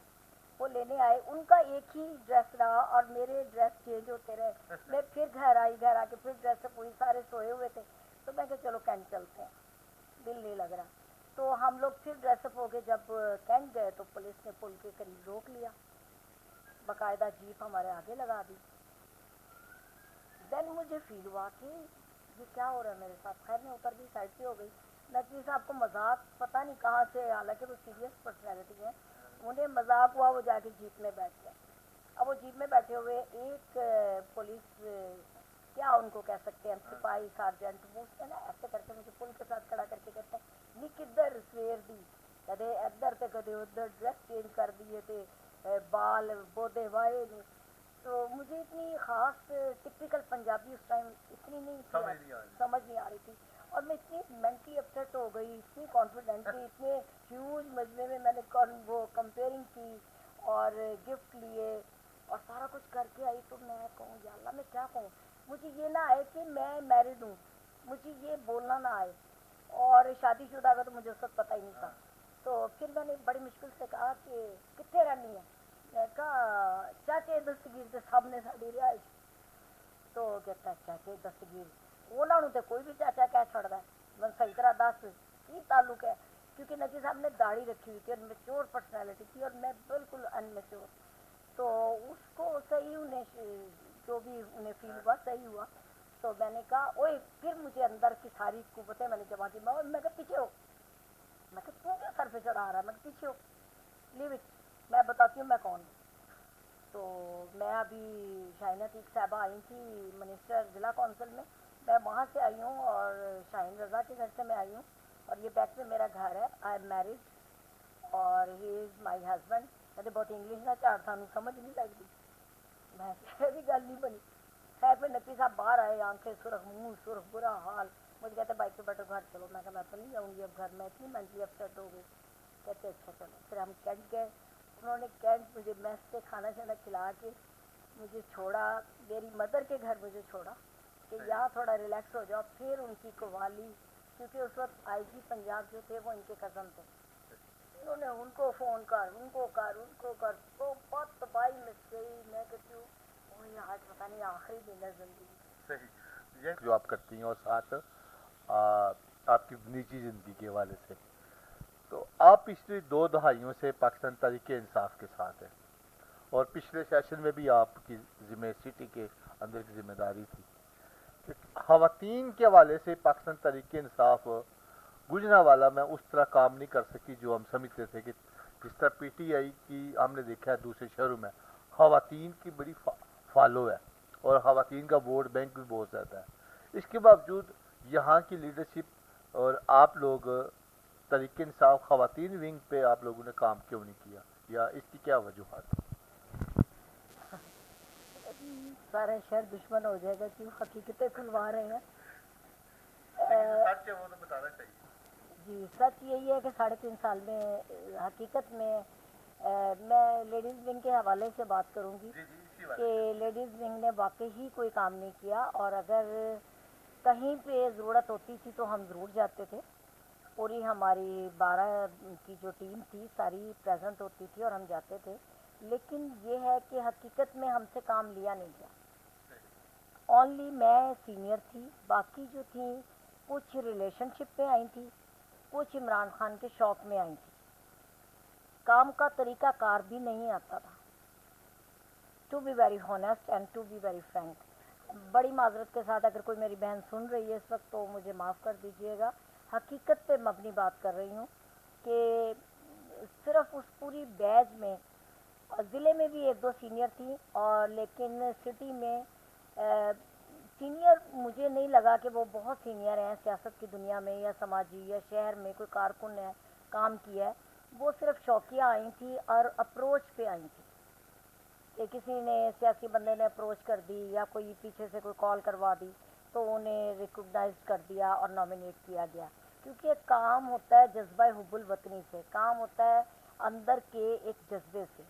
وہ لینے آئے, ان کا ایک ہی ڈریس رہا اور میرے ڈریس چینج ہوتے رہے. میں پھر گھر آئی, گھر آ کے پھر ڈریس اپ ہوئی, سارے سوئے ہوئے تھے تو میں کہ چلو کینٹ چلتے ہیں, دل نہیں لگ رہا. تو ہم لوگ پھر ڈریس اپ ہو کے جب کینٹ گئے تو پولیس نے پل کے قریب روک لیا, باقاعدہ جیپ ہمارے آگے لگا دی. دین مجھے فیل ہوا کہ یہ کیا ہو رہا ہے میرے ساتھ. خیر میں اتر گئی, سائڈ پہ ہو گئی. نقوی صاحب کو مذاق پتہ نہیں کہاں سے, حالانکہ وہ سیریس پرسنالٹی ہے, انہیں مذاق ہوا, وہ جا کے جیپ میں بیٹھ گئے. اب وہ جیپ میں بیٹھے ہوئے ایک پولیس کیا ان کو کہہ سکتے ہیں سپاہی سارجنٹ, وہ اس نے نا ایسے کر کے مجھے پل کے ساتھ کھڑا کر کے کہتے ہیں یہ کدھر سویر دی, کدے ادھر تے کدے ادھر, ڈریس چینج کر دیے تھے, بال بودے وائے نہیں. تو مجھے اتنی خاص ٹپیکل پنجابی اس ٹائم اتنی نہیں تھی, سمجھ نہیں آ رہی تھی, اور میں اتنی مینٹلی اپسیٹ ہو گئی, اتنی کانفیڈنٹلی, اتنے ہیوج مجمے میں میں نے وہ کمپیئرنگ کی اور گفٹ لیے اور سارا کچھ کر کے آئی. تو میں کہوں یا اللہ میں کیا کہوں, مجھے یہ نہ آئے کہ میں میرڈ ہوں, مجھے یہ بولنا نہ آئے, اور شادی شدہ کا تو مجھے اس وقت پتہ ہی نہیں تھا. تو پھر میں نے بڑی مشکل سے کہا کہ کتنے رہنی ہے, میں کہا چاچے دستگیر کے سامنے ساری رہائش. تو کہتا ہے چاچے دستگیر, انہوں نے تو کوئی بھی چاچا کہہ چھڑتا ہے, میں صحیح طرح دس کی تعلق ہے, کیونکہ نقوی صاحب نے داڑھی رکھی ہوئی تھی اور میچور پرسنالٹی تھی اور میں بالکل ان میچور. تو اس کو صحیح انہیں جو بھی انہیں فیل ہوا صحیح ہوا. تو میں نے کہا اوئے, پھر مجھے اندر کی ساری قوتیں میں نے جمع کی, میں کہا پیچھے ہو, میں کہ تو کیا سر پہ چڑھا رہا ہے, میں کہ پیچھے ہو, لیو اٹ, میں بتاتی ہوں میں کون ہوں. تو میں ابھی شاہین عتیق صاحبہ آئی تھی منسٹر ضلع کونسل میں وہاں سے آئی ہوں اور شاہین رضا کے گھر سے میں آئی ہوں, اور یہ بیک میں میرا گھر ہے. آئی ایم میرڈ, اور ہی از مائی ہسبینڈ. کہتے بہت انگلش نہ چاڑ سانو سمجھ نہیں لگتی. میں بھی گل نہیں بنی. خیر پھر نقی صاحب باہر آئے, آنکھیں سرخ, منہ سرخ, برا حال. مجھے کہتے بائک پہ بیٹھو گھر چلو. میں کہا میں تو نہیں جاؤں گی اب گھر, میں اتنی مینٹلی اپسیٹ ہو گئی. کہتے اچھا چلو. پھر ہم کینٹ گئے. انہوں نے کینٹ مجھے میس سے کھانا شانا کھلا کے مجھے چھوڑا, میری مدر کے گھر مجھے چھوڑا کہ یہاں تھوڑا ریلیکس ہو جاؤ. پھر ان کی قوالی, کیونکہ اس وقت آئی جی پنجاب جو تھے وہ ان کے کزن تھے, انہوں نے ان کو فون کر, ان کو کر, ان کو کر, تو بہت تباہی مچ گئی. میں کہتی ہوں وہی آج پتہ نہیں آخری دن ہے زندگی. صحیح. یہ جو آپ کرتی ہیں اور ساتھ آپ کی نجی زندگی کے حوالے سے, تو آپ پچھلی 2 دہائیوں سے پاکستان تحریک انصاف کے ساتھ ہیں, اور پچھلے سیشن میں بھی آپ کی ذمہ سٹی کے اندر کی ذمہ داری تھی کہ خواتین کے حوالے سے پاکستان تحریک انصاف گجرانوالہ میں اس طرح کام نہیں کر سکی جو ہم سمجھتے تھے, کہ جس طرح پی ٹی آئی کی ہم نے دیکھا ہے دوسرے شہروں میں خواتین کی بڑی فالو ہے, اور خواتین کا ووٹ بینک بھی بہت زیادہ ہے. اس کے باوجود یہاں کی لیڈرشپ اور آپ لوگ تحریک انصاف خواتین ونگ پہ آپ لوگوں نے کام کیوں نہیں کیا, یا اس کی کیا وجوہات ہیں؟ سارا شہر دشمن ہو جائے گا, کیوں حقیقتیں کھلوا رہے ہیں. سچ ہے وہ تو بتانا چاہیے. جی سچ یہی ہے کہ 3.5 سال میں حقیقت میں میں لیڈیز ونگ کے حوالے سے بات کروں گی کہ لیڈیز ونگ نے واقعی ہی کوئی کام نہیں کیا, اور اگر کہیں پہ ضرورت ہوتی تھی تو ہم ضرور جاتے تھے. پوری ہماری 12 کی جو ٹیم تھی ساری پریزنٹ ہوتی تھی اور ہم جاتے تھے. لیکن یہ ہے کہ حقیقت میں ہم سے کام لیا نہیں گیا. اونلی میں سینئر تھی, باقی جو تھیں کچھ ریلیشن شپ میں آئی تھیں, کچھ عمران خان کے شوق میں آئی تھیں. کام کا طریقہ کار بھی نہیں آتا تھا, to be very honest and to be very frank. بڑی معذرت کے ساتھ اگر کوئی میری بہن سن رہی ہے اس وقت تو مجھے معاف کر دیجیے گا. حقیقت پہ مبنی بات کر رہی ہوں کہ صرف اس پوری بیچ میں ضلع میں بھی 1-2 سینئر تھیں, اور لیکن سٹی میں سینئر مجھے نہیں لگا کہ وہ بہت سینئر ہیں سیاست کی دنیا میں یا سماجی یا شہر میں کوئی کارکن ہے کام کیا ہے. وہ صرف شوقیہ آئی تھیں اور اپروچ پہ آئی تھیں کہ کسی نے سیاسی بندے نے اپروچ کر دی یا کوئی پیچھے سے کوئی کال کروا دی تو انہیں ریکگنائز کر دیا اور نامینیٹ کیا گیا. کیونکہ کام ہوتا ہے جذبہ حب الوطنی سے, کام ہوتا ہے اندر کے ایک جذبے سے,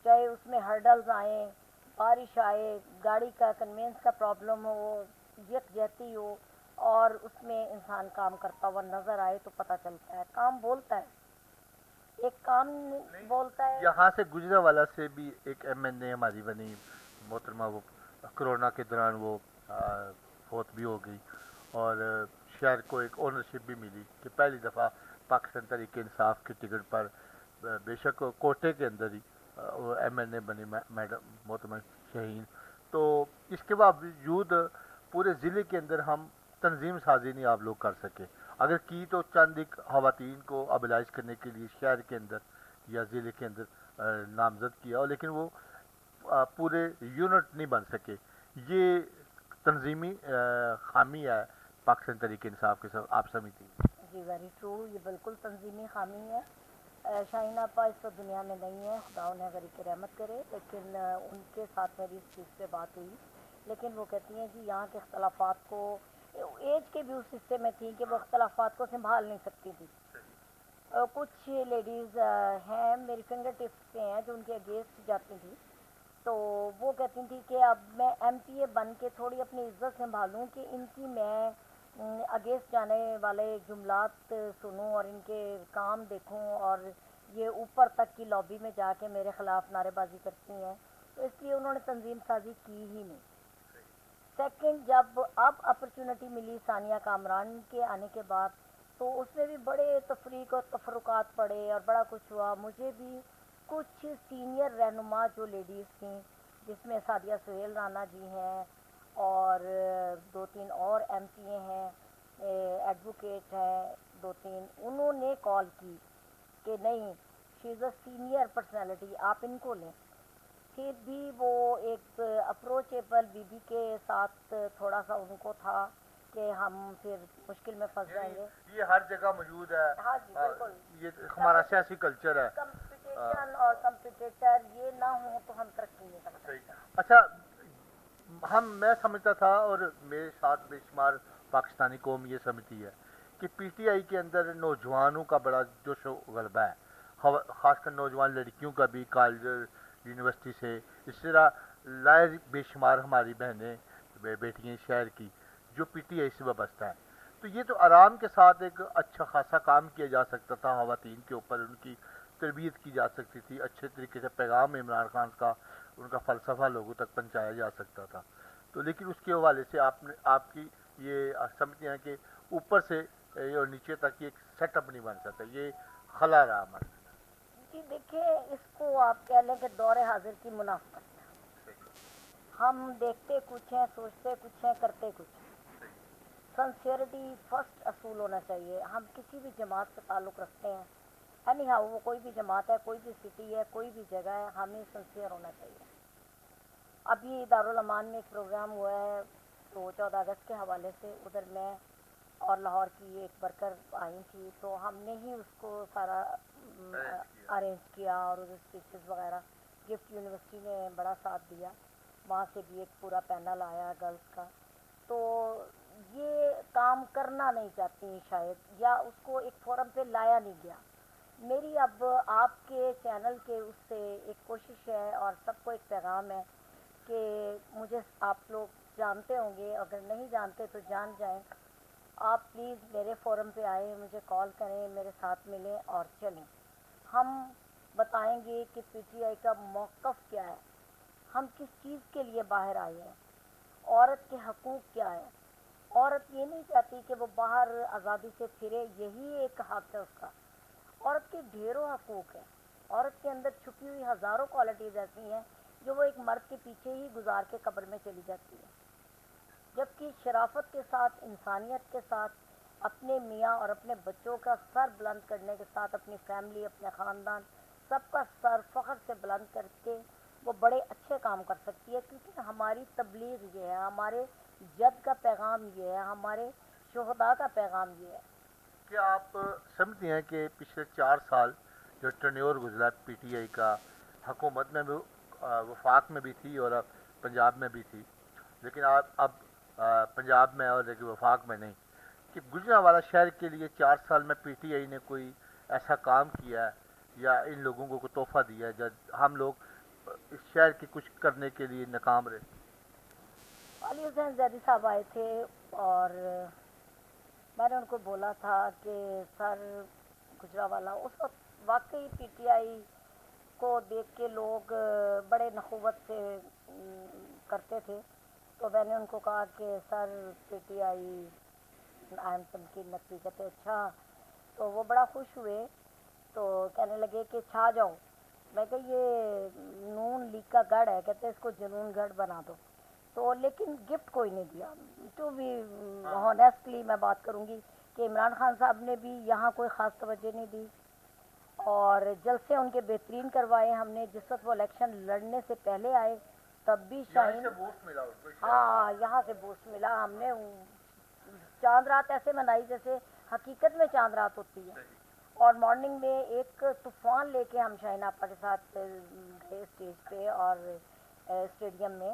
چاہے اس میں ہرڈلز آئیں, بارش آئے, گاڑی کا کنوینس کا پرابلم ہو, یکجہتی ہو, اور اس میں انسان کام کرتا ہوا نظر آئے تو پتہ چلتا ہے. کام بولتا ہے, ایک کام بولتا ہے. یہاں سے گجرانوالہ سے بھی ایک ایم این اے ہماری بنی محترمہ, وہ کرونا کے دوران وہ فوت بھی ہو گئی, اور شہر کو ایک اونرشپ بھی ملی کہ پہلی دفعہ پاکستان تحریک انصاف کے ٹکٹ پر بے شک کوٹے کے اندر ہی وہ ایم این اے بنی میڈم محترمہ شہین. تو اس کے باوجود پورے ضلع کے اندر ہم تنظیم سازی نہیں آپ لوگ کر سکے. اگر کی تو چند ایک خواتین کو ابلائز کرنے کے لیے شہر کے اندر یا ضلع کے اندر نامزد کیا, لیکن وہ پورے یونٹ نہیں بن سکے. یہ تنظیمی خامی ہے پاکستان تحریک انصاف کے ساتھ, آپ سمجھتی ہیں؟ جی ویری ٹرو, یہ بالکل تنظیمی خامی ہے. شاہین آپا اس وقت دنیا میں نہیں ہے, خدا انہیں غریق رحمت کرے, لیکن ان کے ساتھ میری اس چیز پہ بات ہوئی. لیکن وہ کہتی ہیں کہ یہاں کے اختلافات کو, ایج کے بھی اس حصے میں تھیں کہ وہ اختلافات کو سنبھال نہیں سکتی تھی. کچھ لیڈیز ہیں میری فنگر ٹپس پہ ہیں جو ان کے اگینسٹ جاتی تھیں, تو وہ کہتی تھیں کہ اب میں ایم پی اے بن کے تھوڑی اپنی عزت سنبھالوں کہ ان کی میں اگینسٹ جانے والے جملات سنوں اور ان کے کام دیکھوں, اور یہ اوپر تک کی لابی میں جا کے میرے خلاف نعرے بازی کرتی ہیں. تو اس لیے انہوں نے تنظیم سازی کی ہی نہیں. سیکنڈ, جب اب اپرچونٹی ملی ثانیہ کامران کے آنے کے بعد تو اس میں بھی بڑے تفریق اور تفرقات پڑے اور بڑا کچھ ہوا. مجھے بھی کچھ سینئر رہنما جو لیڈیز تھیں جس میں سعدیہ سہیل رانا جی ہیں اور 2-3 اور ایم پی اے ہیں, ایڈوکیٹ ہیں 2-3, انہوں نے کال کی کہ نہیں شی از اے سینئر پرسنالٹی, آپ ان کو لیں. پھر بھی وہ ایک اپروچیبل بی بی کے ساتھ تھوڑا سا ان کو تھا کہ ہم پھر مشکل میں پھنس جائیں گے. یہ ہر جگہ موجود ہے. ہاں جی بالکل. یہ ہمارا سیاسی کلچر ہے. کمپٹیشن اور کمپٹیٹر یہ نہ ہوں تو ہم ترقی نہیں کر سکتے. اچھا میں سمجھتا تھا اور میرے ساتھ بے شمار پاکستانی قوم یہ سمجھتی ہے کہ پی ٹی آئی کے اندر نوجوانوں کا بڑا جوش و غلبہ ہے, خاص کر نوجوان لڑکیوں کا بھی کالج یونیورسٹی سے. اس طرح لائے بے شمار ہماری بہنیں بیٹیاں شہر کی جو پی ٹی آئی سے وابستہ ہیں. تو یہ تو آرام کے ساتھ ایک اچھا خاصا کام کیا جا سکتا تھا, خواتین کے اوپر ان کی تربیت کی جا سکتی تھی, اچھے طریقے سے پیغام عمران خان کا ان کا فلسفہ لوگوں تک پہنچایا جا سکتا تھا. تو لیکن اس کے حوالے سے آپ کی یہ سمجھتے ہیں کہ اوپر سے اور نیچے تک یہ ایک سیٹ اپ نہیں بن سکتا, یہ خلا رہا ہمارے. جی دیکھیں, اس کو آپ کہہ لیں کہ دور حاضر کی منافقت. ہم دیکھتے کچھ ہیں, سوچتے کچھ ہیں, کرتے کچھ ہیں. سنسیئرٹی فرسٹ اصول ہونا چاہیے. ہم کسی بھی جماعت سے تعلق رکھتے ہیں, اینی ہاؤ وہ کوئی بھی جماعت ہے, کوئی بھی سٹی ہے, کوئی بھی جگہ ہے, ہمیں سنسیئر ہونا چاہیے. ابھی دارالامان میں ایک پروگرام ہوا ہے تو 14 اگست کے حوالے سے, ادھر میں اور لاہور کی ایک ورکر آئی تھی, تو ہم نے ہی اس کو سارا ارینج کیا اور ادھر اسپیچز وغیرہ. گفٹ یونیورسٹی نے بڑا ساتھ دیا, وہاں سے بھی ایک پورا پینل آیا گرلس کا. تو یہ کام کرنا نہیں چاہتی شاید, یا اس کو ایک فورم پہ لایا نہیں گیا. میری اب آپ کے چینل کے اس سے ایک کوشش ہے اور سب کو ایک پیغام ہے کہ مجھے آپ لوگ جانتے ہوں گے, اگر نہیں جانتے تو جان جائیں. آپ پلیز میرے فورم پہ آئیں, مجھے کال کریں, میرے ساتھ ملیں اور چلیں. ہم بتائیں گے کہ پی ٹی آئی کا موقف کیا ہے, ہم کس چیز کے لیے باہر آئے ہیں, عورت کے حقوق کیا ہیں. عورت یہ نہیں چاہتی کہ وہ باہر آزادی سے پھرے, یہی ایک حق ہے اس کا. عورت کے ڈھیروں حقوق ہیں. عورت کے اندر چھپی ہوئی ہزاروں کوالٹیز ایسی ہیں جو وہ ایک مرد کے پیچھے ہی گزار کے قبر میں چلی جاتی ہے. جبکہ شرافت کے ساتھ, انسانیت کے ساتھ, اپنے میاں اور اپنے بچوں کا سر بلند کرنے کے ساتھ, اپنی فیملی, اپنے خاندان, سب کا سر فخر سے بلند کر کے وہ بڑے اچھے کام کر سکتی ہے. کیونکہ ہماری تبلیغ یہ ہے, ہمارے جد کا پیغام یہ ہے, ہمارے شہداء کا پیغام یہ ہے. کیا آپ سمجھتے ہیں کہ پچھلے 4 سال جو ٹرنیور گزرا پی ٹی آئی کا, حکومت میں بھی, وفاق میں بھی تھی اور پنجاب میں بھی تھی, لیکن اب پنجاب میں اور لیکن وفاق میں نہیں, کہ گجرانوالہ شہر کے لیے 4 سال میں پی ٹی آئی نے کوئی ایسا کام کیا ہے یا ان لوگوں کو کوئی تحفہ دیا ہے جب ہم لوگ اس شہر کی کچھ کرنے کے لیے ناکام رہے؟ علی حسین زیدی صاحب آئے تھے اور میں نے ان کو بولا تھا کہ سر گجرانوالہ اس وقت واقعی پی ٹی آئی کو دیکھ کے لوگ بڑے نخوت سے کرتے تھے. تو میں نے ان کو کہا کہ سر پی ٹی آئی اہم تمکین نقوی, کہتے اچھا. تو وہ بڑا خوش ہوئے, تو کہنے لگے کہ چھا جاؤ. میں کہ یہ نون لیگ کا گڑھ ہے, کہتے اس کو جنون گڑھ بنا دو. تو لیکن گفٹ کوئی نہیں دیا. ٹو بی ہانیسٹلی میں بات کروں گی کہ عمران خان صاحب نے بھی یہاں کوئی خاص توجہ نہیں دی, اور جلسے ان کے بہترین کروائے ہم نے. جس وقت وہ الیکشن لڑنے سے پہلے آئے تب بھی شاہین, ہاں یہاں سے بوسٹ ملا. ہم نے چاند رات ایسے منائی جیسے حقیقت میں چاند رات ہوتی ہے. اور مارننگ میں ایک طوفان لے کے ہم شاہین آپا کے ساتھ گئے اسٹیج پہ اور اسٹیڈیم میں,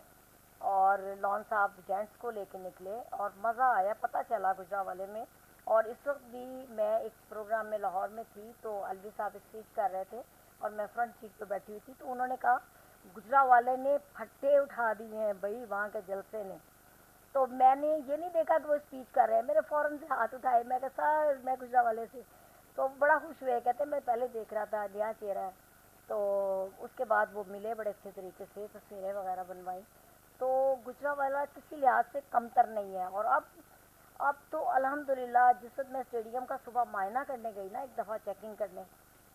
اور لان صاحب جینٹس کو لے کے نکلے اور مزہ آیا. پتہ چلا گجرانوالے میں. اور اس وقت بھی میں ایک پروگرام میں لاہور میں تھی تو الوی صاحب اسپیچ کر رہے تھے اور میں فرنٹ سیٹ پہ بیٹھی ہوئی تھی, تو انہوں نے کہا گجرانوالے نے پھٹے اٹھا دیے ہیں بھائی وہاں کے جلسے نے. تو میں نے یہ نہیں دیکھا کہ وہ اسپیچ کر رہے ہیں, میرے فوراً سے ہاتھ اٹھائے. میں کہا سر میں گجرانوالے سے. تو بڑا خوش ہوئے, کہتے میں پہلے دیکھ رہا تھا نیا چہرہ ہے. تو اس کے بعد وہ ملے بڑے اچھے طریقے سے, تصویریں وغیرہ بنوائی. تو گجرانوالہ کسی لحاظ سے کمتر نہیں ہے. اور اب تو الحمدللہ جس وقت میں اسٹیڈیم کا صبح معائنہ کرنے گئی نا, ایک دفعہ چیکنگ کرنے,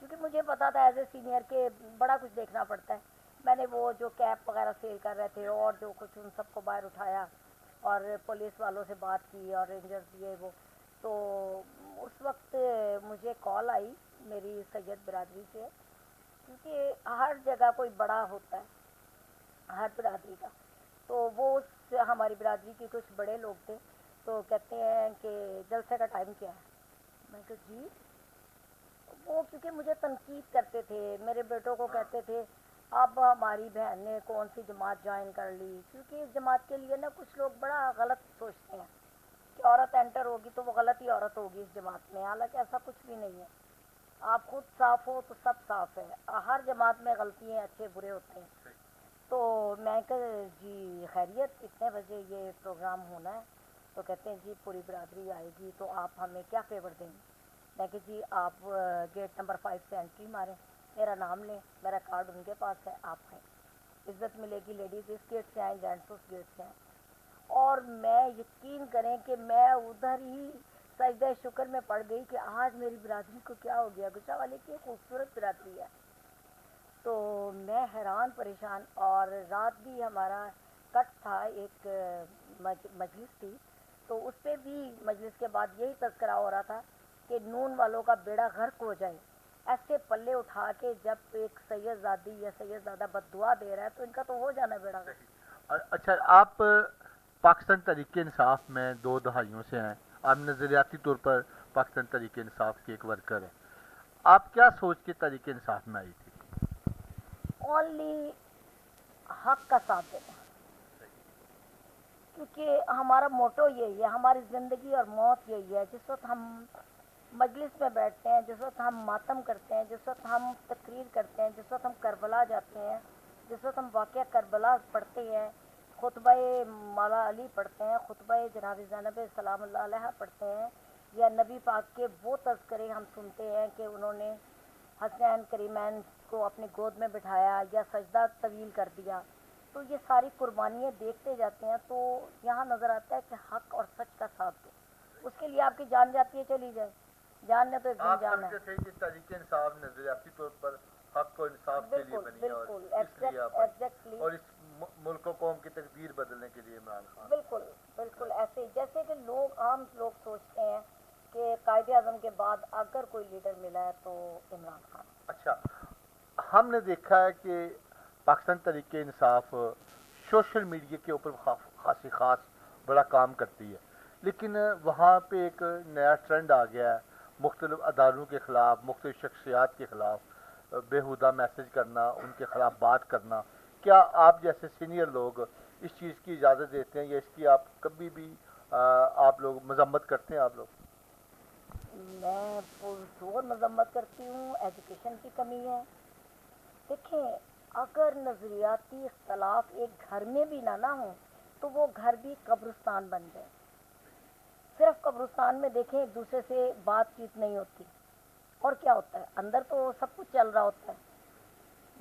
کیونکہ مجھے پتا تھا ایز اے سینئر کہ بڑا کچھ دیکھنا پڑتا ہے. میں نے وہ جو کیپ وغیرہ سیل کر رہے تھے اور جو کچھ ان سب کو باہر اٹھایا اور پولیس والوں سے بات کی اور رینجرز دیے وہ. تو اس وقت مجھے کال آئی میری سید برادری سے, کیونکہ ہر جگہ کوئی بڑا ہوتا ہے ہر برادری کا. تو وہ ہماری برادری کے کچھ بڑے لوگ تھے, تو کہتے ہیں کہ جلسے کا ٹائم کیا ہے؟ میں کہا جی، وہ کیونکہ مجھے تنقید کرتے تھے، میرے بیٹوں کو کہتے تھے اب ہماری بہن نے کون سی جماعت جوائن کر لی، کیونکہ اس جماعت کے لیے نا کچھ لوگ بڑا غلط سوچتے ہیں کہ عورت انٹر ہوگی تو وہ غلط ہی عورت ہوگی اس جماعت میں، حالانکہ ایسا کچھ بھی نہیں ہے. آپ خود صاف ہو تو سب صاف ہے. ہر جماعت میں غلطی ہیں، اچھے برے ہوتے ہیں. تو میں کہا جی خیریت، کتنے بجے یہ پروگرام ہونا ہے؟ تو کہتے ہیں جی پوری برادری آئے گی تو آپ ہمیں کیا فیور دیں گے؟ میں کہ جی آپ گیٹ نمبر 5 سے انٹری ماریں، میرا نام لیں، میرا کارڈ ان کے پاس ہے، آپ آئیں، عزت ملے گی. لیڈیز اس گیٹ سے آئیں، جینٹس اس گیٹ سے آئیں. اور میں یقین کریں کہ میں ادھر ہی سجدہ شکر میں پڑ گئی کہ آج میری برادری کو کیا ہو گیا. گجرا والے کی خوبصورت برادری ہے. تو میں حیران پریشان. اور رات بھی ہمارا کٹ تھا، ایک مجلس تھی، تو اس پہ بھی مجلس کے بعد یہی تذکرہ ہو رہا تھا کہ نون والوں کا بیڑا غرق ہو جائے. ایسے پلے اٹھا کے جب ایک سید زادی یا سید زادہ بد دعا دے رہا ہے تو ان کا تو ہو جانا بیڑا غرق. اچھا، آپ پاکستان تحریک انصاف میں 2 دہائیوں سے ہیں، آپ نظریاتی طور پر پاکستان تحریک انصاف کے ایک ورکر ہیں. آپ کیا سوچ کے تحریک انصاف میں آئی تھی؟ اونلی حق کا ساتھ دینا، کیونکہ ہمارا موٹو یہی ہے، ہماری زندگی اور موت یہی ہے. جس وقت ہم مجلس میں بیٹھتے ہیں، جس وقت ہم ماتم کرتے ہیں، جس وقت ہم تقریر کرتے ہیں، جس وقت ہم کربلا جاتے ہیں، جس وقت ہم واقعہ کربلا پڑھتے ہیں، خطبہ مولا علی پڑھتے ہیں، خطبہ جناب زینب سلام اللہ علیہ پڑھتے ہیں، یا نبی پاک کے وہ تذکرے ہم سنتے ہیں کہ انہوں نے حسنین کریمین کو اپنی گود میں بٹھایا یا سجدہ طویل کر دیا، تو یہ ساری قربانیاں دیکھتے جاتے ہیں تو یہاں نظر آتا ہے کہ حق اور سچ کا ساتھ دو. اس کے لیے آپ کی جان جاتی ہے، چلی جائے، جان نے تو ایک دن آپ جانا سمجھتے ہے. تھے کہ تحریک انصاف نظریاتی طور پر حق و انصاف کے لیے بالکل بنی ہے، اور بالکل اس لیے آپ آئی، ایگزیکٹلی. اور اس ملک و قوم کی تقدیر بدلنے کے لیے عمران خان. بالکل بالکل ایسے ہی جیسے کہ عام لوگ سوچتے ہیں کہ قائد اعظم کے بعد اگر کوئی لیڈر ملا ہے تو عمران خان. اچھا، ہم نے دیکھا ہے کہ پاکستان تحریک انصاف سوشل میڈیا کے اوپر خاص بڑا کام کرتی ہے، لیکن وہاں پہ ایک نیا ٹرینڈ آ گیا ہے، مختلف اداروں کے خلاف، مختلف شخصیات کے خلاف بیہودہ میسج کرنا، ان کے خلاف بات کرنا. کیا آپ جیسے سینئر لوگ اس چیز کی اجازت دیتے ہیں، یا اس کی آپ کبھی بھی آپ لوگ مذمت کرتے ہیں؟ آپ لوگ میں پرزور مذمت کرتی ہوں. ایجوکیشن کی کمی ہے. دیکھیں، اگر نظریاتی اختلاف ایک گھر میں بھی نہ ہوں تو وہ گھر بھی قبرستان بن جائے. صرف قبرستان میں دیکھیں ایک دوسرے سے بات چیت نہیں ہوتی، اور کیا ہوتا ہے اندر تو سب کچھ چل رہا ہوتا ہے،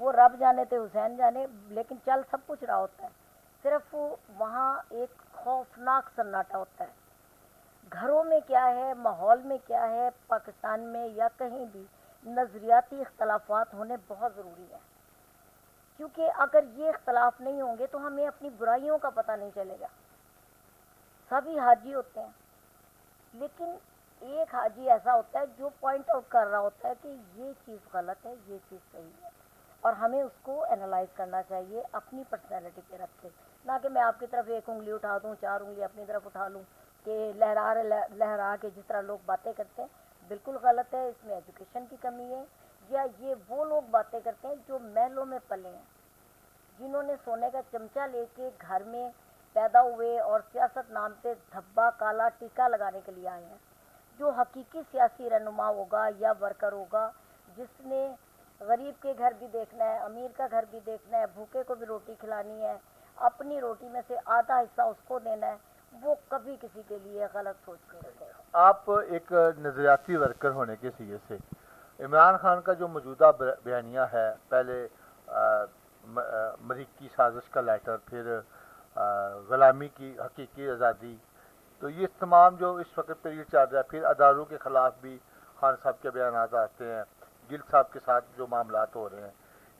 وہ رب جانے تھے حسین جانے، لیکن چل سب کچھ رہا ہوتا ہے. صرف وہاں ایک خوفناک سناٹا ہوتا ہے. گھروں میں کیا ہے، ماحول میں کیا ہے، پاکستان میں یا کہیں بھی نظریاتی اختلافات ہونے بہت ضروری ہے، کیونکہ اگر یہ اختلاف نہیں ہوں گے تو ہمیں اپنی برائیوں کا پتہ نہیں چلے گا. سبھی حاجی ہوتے ہیں، لیکن ایک حاجی ایسا ہوتا ہے جو پوائنٹ آؤٹ کر رہا ہوتا ہے کہ یہ چیز غلط ہے، یہ چیز صحیح ہے، اور ہمیں اس کو انالائز کرنا چاہیے اپنی پرسنالٹی پہ رکھ کے، نہ کہ میں آپ کی طرف ایک انگلی اٹھا دوں، 4 انگلی اپنی طرف اٹھا لوں کہ لہرا کے جس طرح لوگ باتیں کرتے ہیں بالکل غلط ہے. اس میں ایجوکیشن کی کمی ہے. یا یہ وہ لوگ باتیں کرتے ہیں جو محلوں میں پلے ہیں، جنہوں نے سونے کا چمچہ لے کے گھر میں پیدا ہوئے اور سیاست نام سے دھبا کالا ٹیکا لگانے کے لیے آئے ہیں. جو حقیقی سیاسی رہنما ہوگا یا ورکر ہوگا، جس نے غریب کے گھر بھی دیکھنا ہے، امیر کا گھر بھی دیکھنا ہے، بھوکے کو بھی روٹی کھلانی ہے، اپنی روٹی میں سے آدھا حصہ اس کو دینا ہے، وہ کبھی کسی کے لیے غلط سوچ نہیں رکھے گا. آپ ایک نظریاتی ورکر ہونے کے سیئے سے عمران خان کا جو موجودہ بیانیہ ہے، پہلے مریخ کی سازش کا لیٹر، پھر غلامی کی حقیقی آزادی، تو یہ تمام جو اس وقت پیریڈ چل رہا ہے، پھر اداروں کے خلاف بھی خان صاحب کے بیانات آتے ہیں، گل صاحب کے ساتھ جو معاملات ہو رہے ہیں،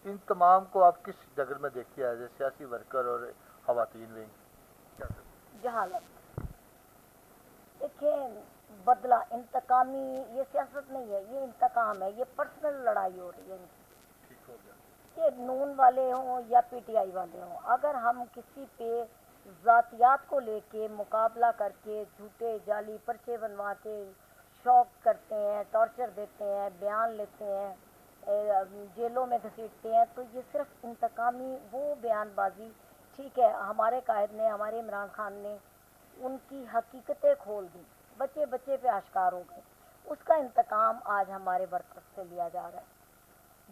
ان تمام کو آپ کس جگہ میں دیکھتے ہیں ایز اے سیاسی ورکر اور خواتین ونگ؟ جہالت. دیکھیں، بدلہ انتقامی یہ سیاست نہیں ہے، یہ انتقام ہے، یہ پرسنل لڑائی ہو رہی ہے ان کی. کہ نون والے ہوں یا پی ٹی آئی والے ہوں، اگر ہم کسی پہ ذاتیات کو لے کے مقابلہ کر کے جھوٹے جعلی پرچے بنوا کے شوق کرتے ہیں، ٹارچر دیتے ہیں، بیان لیتے ہیں، جیلوں میں گھسیٹتے ہیں، تو یہ صرف انتقامی وہ بیان بازی. ٹھیک ہے، ہمارے قائد نے، ہمارے عمران خان نے ان کی حقیقتیں کھول دی، بچے بچے پہ آشکار ہو گئے، اس کا انتقام آج ہمارے برکت سے لیا جا رہا ہے.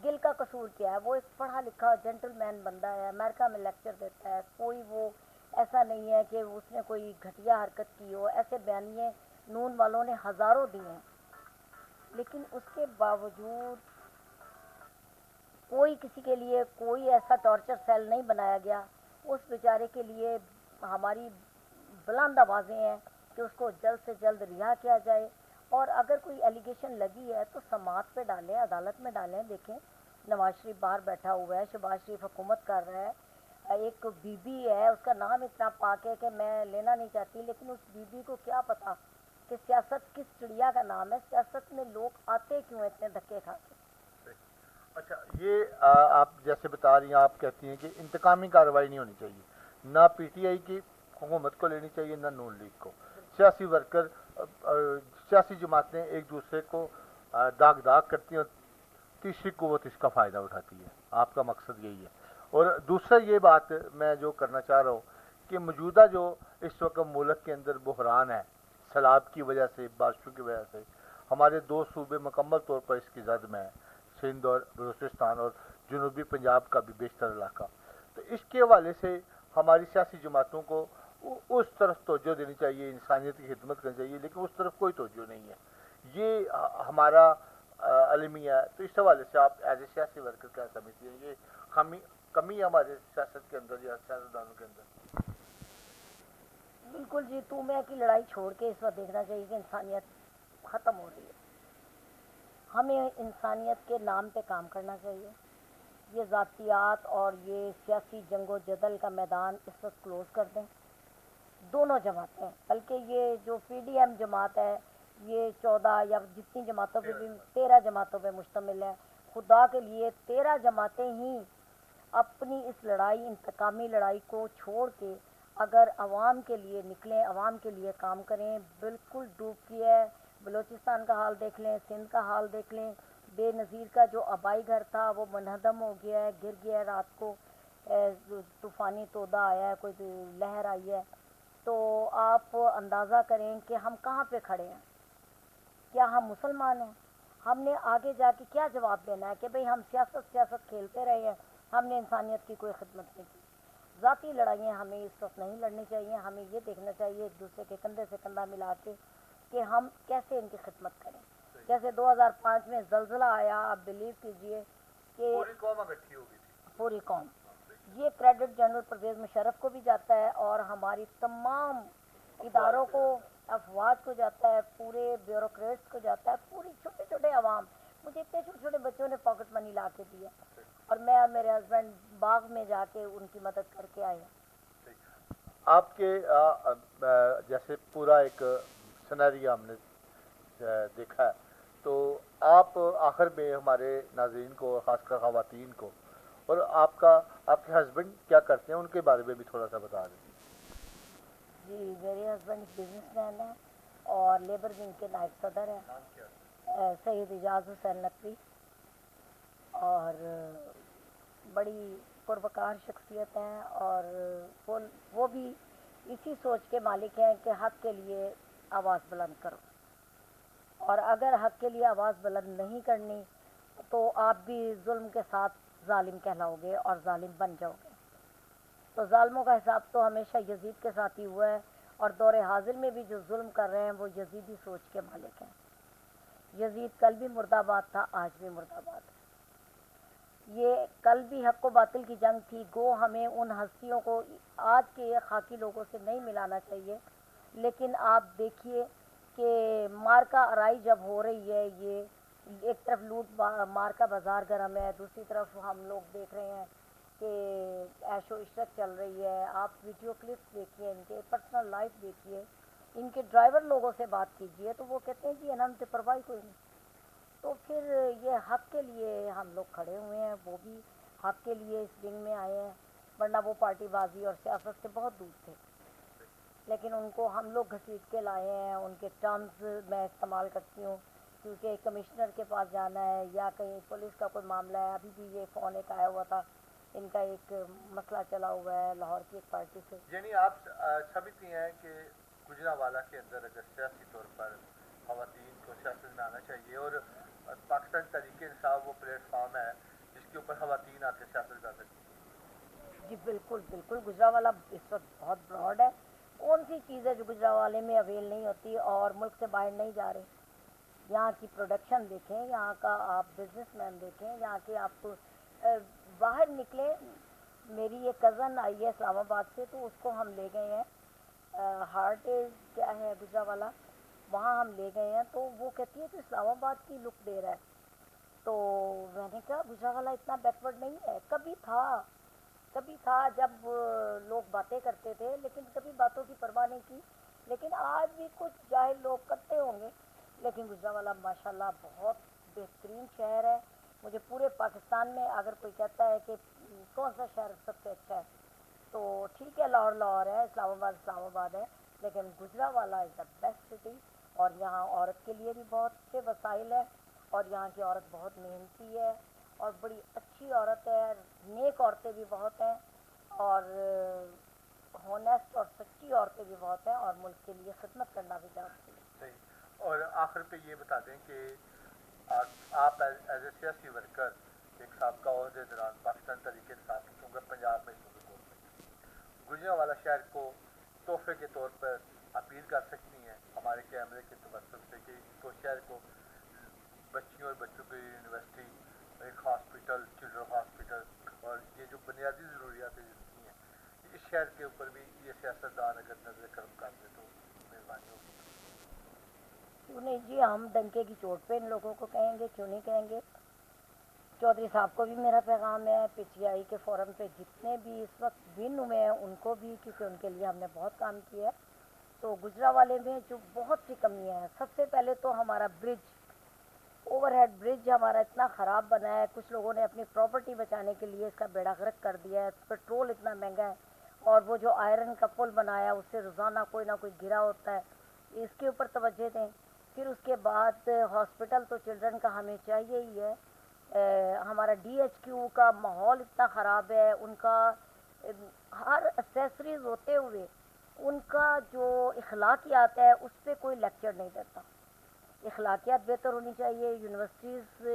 گل کا قصور کیا ہے؟ وہ ایک پڑھا لکھا جینٹل مین بندہ ہے، امریکہ میں لیکچر دیتا ہے، کوئی وہ ایسا نہیں ہے کہ اس نے کوئی گھٹیا حرکت کی ہو. ایسے بیانیے نون والوں نے ہزاروں دیے ہیں، لیکن اس کے باوجود کوئی کسی کے لیے کوئی ایسا ٹارچر سیل نہیں بنایا گیا. اس بیچارے کے لیے ہماری بلند آوازیں ہیں کہ اس کو جلد سے جلد رہا کیا جائے، اور اگر کوئی ایلیگیشن لگی ہے تو سماعت پہ ڈالیں، عدالت میں ڈالیں. دیکھیں نواز شریف باہر بیٹھا ہوا ہے، شہباز شریف حکومت کر رہا ہے، ایک بی بی ہے، اس کا نام اتنا پاک ہے کہ میں لینا نہیں چاہتی، لیکن اس بی بی کو کیا پتا کہ سیاست کس چڑیا کا نام ہے، سیاست میں لوگ آتے کیوں اتنے دھکے کھا کے. اچھا، یہ آپ جیسے بتا رہی ہیں، آپ کہتی ہیں کہ انتقامی کارروائی نہیں ہونی چاہیے، نہ پی ٹی آئی کی حکومت کو لینی چاہیے، نہ نون لیگ کو. سیاسی ورکر، سیاسی جماعتیں ایک دوسرے کو داغ داغ کرتی ہیں، اور تیسری قوت اس کا فائدہ اٹھاتی ہے. آپ کا مقصد یہی ہے. اور دوسرا یہ بات میں جو کرنا چاہ رہا ہوں کہ موجودہ جو اس وقت ملک کے اندر بحران ہے، سیلاب کی وجہ سے، بارشوں کی وجہ سے، ہمارے دو صوبے مکمل طور پر اس کی زد میں ہیں، سندھ اور بلوچستان، اور جنوبی پنجاب کا بھی بیشتر علاقہ. تو اس کے حوالے سے ہماری سیاسی جماعتوں کو اس طرف توجہ دینی چاہیے، انسانیت کی خدمت کرنی چاہیے، لیکن اس طرف کوئی توجہ نہیں ہے. یہ ہمارا المیہ ہے. تو اس حوالے سے آپ ایز اے سیاسی ورکر کیا سمجھتی ہیں؟ یہ کمی ہے ہمارے سیاست کے اندر یا سیاستدانوں کے اندر؟ بالکل جی، تو میں کی لڑائی چھوڑ کے اس وقت دیکھنا چاہیے کہ انسانیت ختم ہو رہی ہے. ہمیں انسانیت کے نام پہ کام کرنا چاہیے. یہ ذاتیات اور یہ سیاسی جنگ و جدل کا میدان اس وقت کلوز کر دیں. دونوں جماعتیں، بلکہ یہ جو پی ڈی ایم جماعت ہے، یہ 14 یا جتنی جماعتوں پہ بھی 13 جماعتوں پہ مشتمل ہے. خدا کے لیے 13 جماعتیں ہی اپنی اس لڑائی، انتقامی لڑائی کو چھوڑ کے اگر عوام کے لیے نکلیں، عوام کے لیے کام کریں. بالکل ڈوب کی ہے. بلوچستان کا حال دیکھ لیں، سندھ کا حال دیکھ لیں. بے نظیر کا جو آبائی گھر تھا وہ منہدم ہو گیا ہے، گر گیا ہے. رات کو طوفانی تودہ آیا ہے، کوئی لہر آئی ہے. تو آپ اندازہ کریں کہ ہم کہاں پہ کھڑے ہیں. کیا ہم مسلمان ہیں؟ ہم نے آگے جا کے کیا جواب دینا ہے کہ بھئی ہم سیاست کھیلتے رہے ہیں، ہم نے انسانیت کی کوئی خدمت نہیں کی. ذاتی لڑائیاں ہمیں اس وقت نہیں لڑنی چاہیے. ہمیں یہ دیکھنا چاہیے ایک دوسرے کے کندھے سے کندھا ملا کے کہ ہم کیسے ان کی خدمت کریں. جیسے 2005 میں زلزلہ آیا، آپ بلیو کیجئے کہ پوری قوم اکٹھی ہو گئی تھی. پوری قوم. یہ کریڈٹ جنرل پرویز مشرف کو بھی جاتا ہے، اور ہماری تمام اداروں کو، افواج کو جاتا ہے، پورے بیوروکریٹس کو جاتا ہے، پوری چھوٹے چھوٹے عوام. مجھے اتنے چھوٹے چھوٹے بچوں نے پاکٹ منی لا کے دی ہے، اور میں اور میرے ہسبینڈ باغ میں جا کے ان کی مدد کر کے آئے ہیں. آپ کے جیسے پورا ایک سنیریا ہم نے دیکھا ہے، تو آپ آخر میں ہمارے ناظرین کو، خاص کر خواتین کو، اور آپ کے ہسبینڈ کیا کرتے ہیں ان کے بارے میں بھی تھوڑا سا بتا دیں. جی، میرے ہسبینڈ بزنس مین ہیں اور لیبر ونگ کے نائب صدر ہیں، سید اعجاز حسین نقوی، اور بڑی پروکار شخصیت ہیں. اور وہ بھی اسی سوچ کے مالک ہیں کہ حق کے لیے آواز بلند کرو، اور اگر حق کے لیے آواز بلند نہیں کرنی تو آپ بھی ظلم کے ساتھ ظالم کہلاؤ گے اور ظالم بن جاؤ گے. تو ظالموں کا حساب تو ہمیشہ یزید کے ساتھ ہی ہوا ہے، اور دور حاضر میں بھی جو ظلم کر رہے ہیں وہ یزیدی سوچ کے مالک ہیں. یزید کل بھی مرد آباد تھا، آج بھی مرد آباد ہے. یہ کل بھی حق و باطل کی جنگ تھی. گو ہمیں ان ہستیوں کو آج کے خاکی لوگوں سے نہیں ملانا چاہیے، لیکن آپ دیکھیے کہ مارکا آرائی جب ہو رہی ہے، یہ ایک طرف لوٹ مار کا بازار گرم ہے، دوسری طرف ہم لوگ دیکھ رہے ہیں کہ عیش و عشرت چل رہی ہے. آپ ویڈیو کلپس دیکھیے، ان کے پرسنل لائف دیکھیے، ان کے ڈرائیور لوگوں سے بات کیجیے تو وہ کہتے ہیں جی انہوں سے پرواہ کوئی نہیں. تو پھر یہ حق کے لیے ہم لوگ کھڑے ہوئے ہیں، وہ بھی حق کے لیے اس رنگ میں آئے ہیں. ورنہ وہ پارٹی بازی اور سیاست سے بہت دور تھے، لیکن ان کو ہم لوگ گھسیٹ کے لائے ہیں. ان کے ٹرمز میں استعمال کرتی ہوں کیونکہ کمشنر کے پاس جانا ہے یا کہیں پولیس کا کوئی معاملہ ہے. ابھی بھی یہ فون ایک آیا ہوا تھا، ان کا ایک مسئلہ چلا ہوا ہے لاہور کی ایک پارٹی سے. یعنی آپ سمجھتی ہیں کہ گجرانوالہ کے اندر اگر سیاسی طور پر خواتین کو سیاست میں آنا چاہیے، اور پاکستان تحریک انصاف وہ پلیٹ فارم ہے جس کے اوپر خواتین آ کے سیاست کر سکتی ہیں؟ جی بالکل بالکل، گجرانوالہ اس وقت بہت براڈ ہے. کون سی چیز ہے جو گجرانوالے میں اویل نہیں ہوتی اور ملک سے باہر نہیں جا رہے؟ یہاں کی پروڈکشن دیکھیں، یہاں کا آپ بزنس مین دیکھیں، یہاں کے آپ باہر نکلیں. میری ایک کزن آئی ہے اسلام آباد سے، تو اس کو ہم لے گئے ہیں ہارٹ کیا ہے گجرانوالہ، وہاں ہم لے گئے ہیں. تو وہ کہتی ہے کہ اسلام آباد کی لک دے رہا ہے. تو میں نے کہا گجرانوالہ اتنا بیکورڈ نہیں ہے. کبھی تھا جب لوگ باتیں کرتے تھے، لیکن کبھی باتوں کی پرواہ نہیں کی. لیکن آج بھی کچھ جاہل لوگ کرتے ہوں گے، لیکن گجرانوالہ ماشاءاللہ بہت بہترین شہر ہے. مجھے پورے پاکستان میں اگر کوئی کہتا ہے کہ کون سا شہر سب سے اچھا ہے، تو ٹھیک ہے لاہور ہے، اسلام آباد ہے، لیکن گجرانوالہ از دا بیسٹ سٹی. اور یہاں عورت کے لیے بھی بہت سے وسائل ہیں، اور یہاں کی عورت بہت محنتی ہے اور بڑی اچھی عورت ہے. نیک عورتیں بھی بہت ہیں، اور ہونیسٹ اور سچی عورتیں بھی بہت ہیں، اور ملک کے لیے خدمت کرنا بھی چاہتی ہیں. صحیح. اور آخر پہ یہ بتا دیں کہ آپ ایز اے سیاسی ورکر ایک سابقہ عہدے دوران پاکستان تحریک انصاف کی، کیونکہ پنجاب میں گجرانوالہ شہر کو تحفے کے طور پر اپیل کر سکتی ہیں ہمارے کیمرے کے توسط سے کہ اس کو شہر کو بچیوں اور بچوں کی یونیورسٹی، ایک ہاسپٹل، چلڈرن ہاسپٹل، اور یہ جو بنیادی ضروریات زندگی ہیں، اس شہر کے اوپر بھی یہ سیاستدان اگر نظر کرم کر دے تو مہربانی ہوگی. کیوں نہیں جی، ہم ڈنکے کی چوٹ پہ ان لوگوں کو کہیں گے، کیوں نہیں کہیں گے. چودھری صاحب کو بھی میرا پیغام ہے، پی ٹی آئی کے فورم پہ جتنے بھی اس وقت ون ہوئے ہیں ان کو بھی، کیونکہ ان کے لیے ہم نے بہت کام کیا ہے. تو گجرانوالے میں جو بہت سی کمیاں ہیں، سب سے پہلے تو ہمارا برج، اوور ہیڈ برج ہمارا اتنا خراب بنا ہے. کچھ لوگوں نے اپنی پراپرٹی بچانے کے لیے اس کا بیڑا غرق کر دیا ہے. پیٹرول اتنا مہنگا ہے، اور وہ جو آئرن کا پل بنایا اس سے روزانہ کوئی نہ کوئی گرا ہوتا ہے. اس کے اوپر توجہ دیں. پھر اس کے بعد ہاسپٹل تو چلڈرن کا ہمیں چاہیے ہی ہے. ہمارا ڈی ایچ کیو کا ماحول اتنا خراب ہے، ان کا ہر اسیسریز ہوتے ہوئے ان کا جو اخلاقیات ہے اس پہ کوئی لیکچر نہیں دیتا. اخلاقیات بہتر ہونی چاہیے. یونیورسٹیز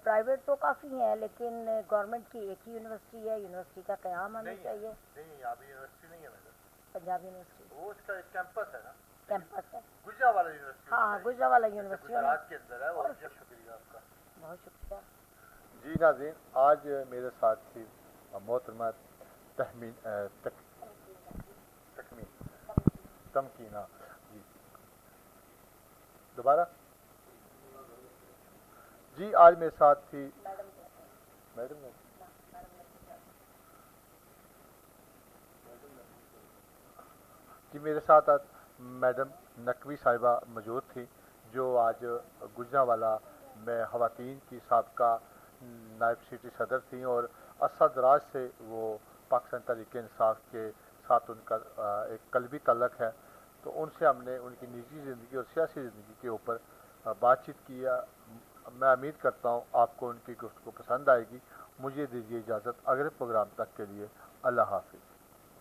پرائیویٹ تو کافی ہیں، لیکن گورنمنٹ کی ایک ہی یونیورسٹی ہے. یونیورسٹی کا قیام ہمیں چاہیے. نہیں، یہاں بھی یونیورسٹی نہیں ہے میڈم. پنجاب یونیورسٹی وہ اس کا ایک کیمپس ہے نا، کیمپس ہے. گجرانوالہ یونیورسٹی. ہاں گجرانوالہ یونیورسٹی. گجرات کے اندر ہے. اور شکریہ آپ کا، بہت شکریہ. جی ناظرین، آج میرے ساتھ تھی محترمہ تمکینہ جی. دوبارہ جی، آج میرے ساتھ تھی میڈم جی، میرے ساتھ میڈم نقوی صاحبہ موجود تھی، جو آج گجرانوالہ میں خواتین کی سابقہ نائب سٹی صدر تھیں، اور عرصہ دراز سے وہ پاکستان تحریک انصاف کے ساتھ ان کا ایک قلبی تعلق ہے. تو ان سے ہم نے ان کی نجی زندگی اور سیاسی زندگی کے اوپر بات چیت کیا. میں امید کرتا ہوں آپ کو ان کی گفتگو پسند آئے گی. مجھے دیجیے اجازت، اگلے پروگرام تک کے لیے اللہ حافظ.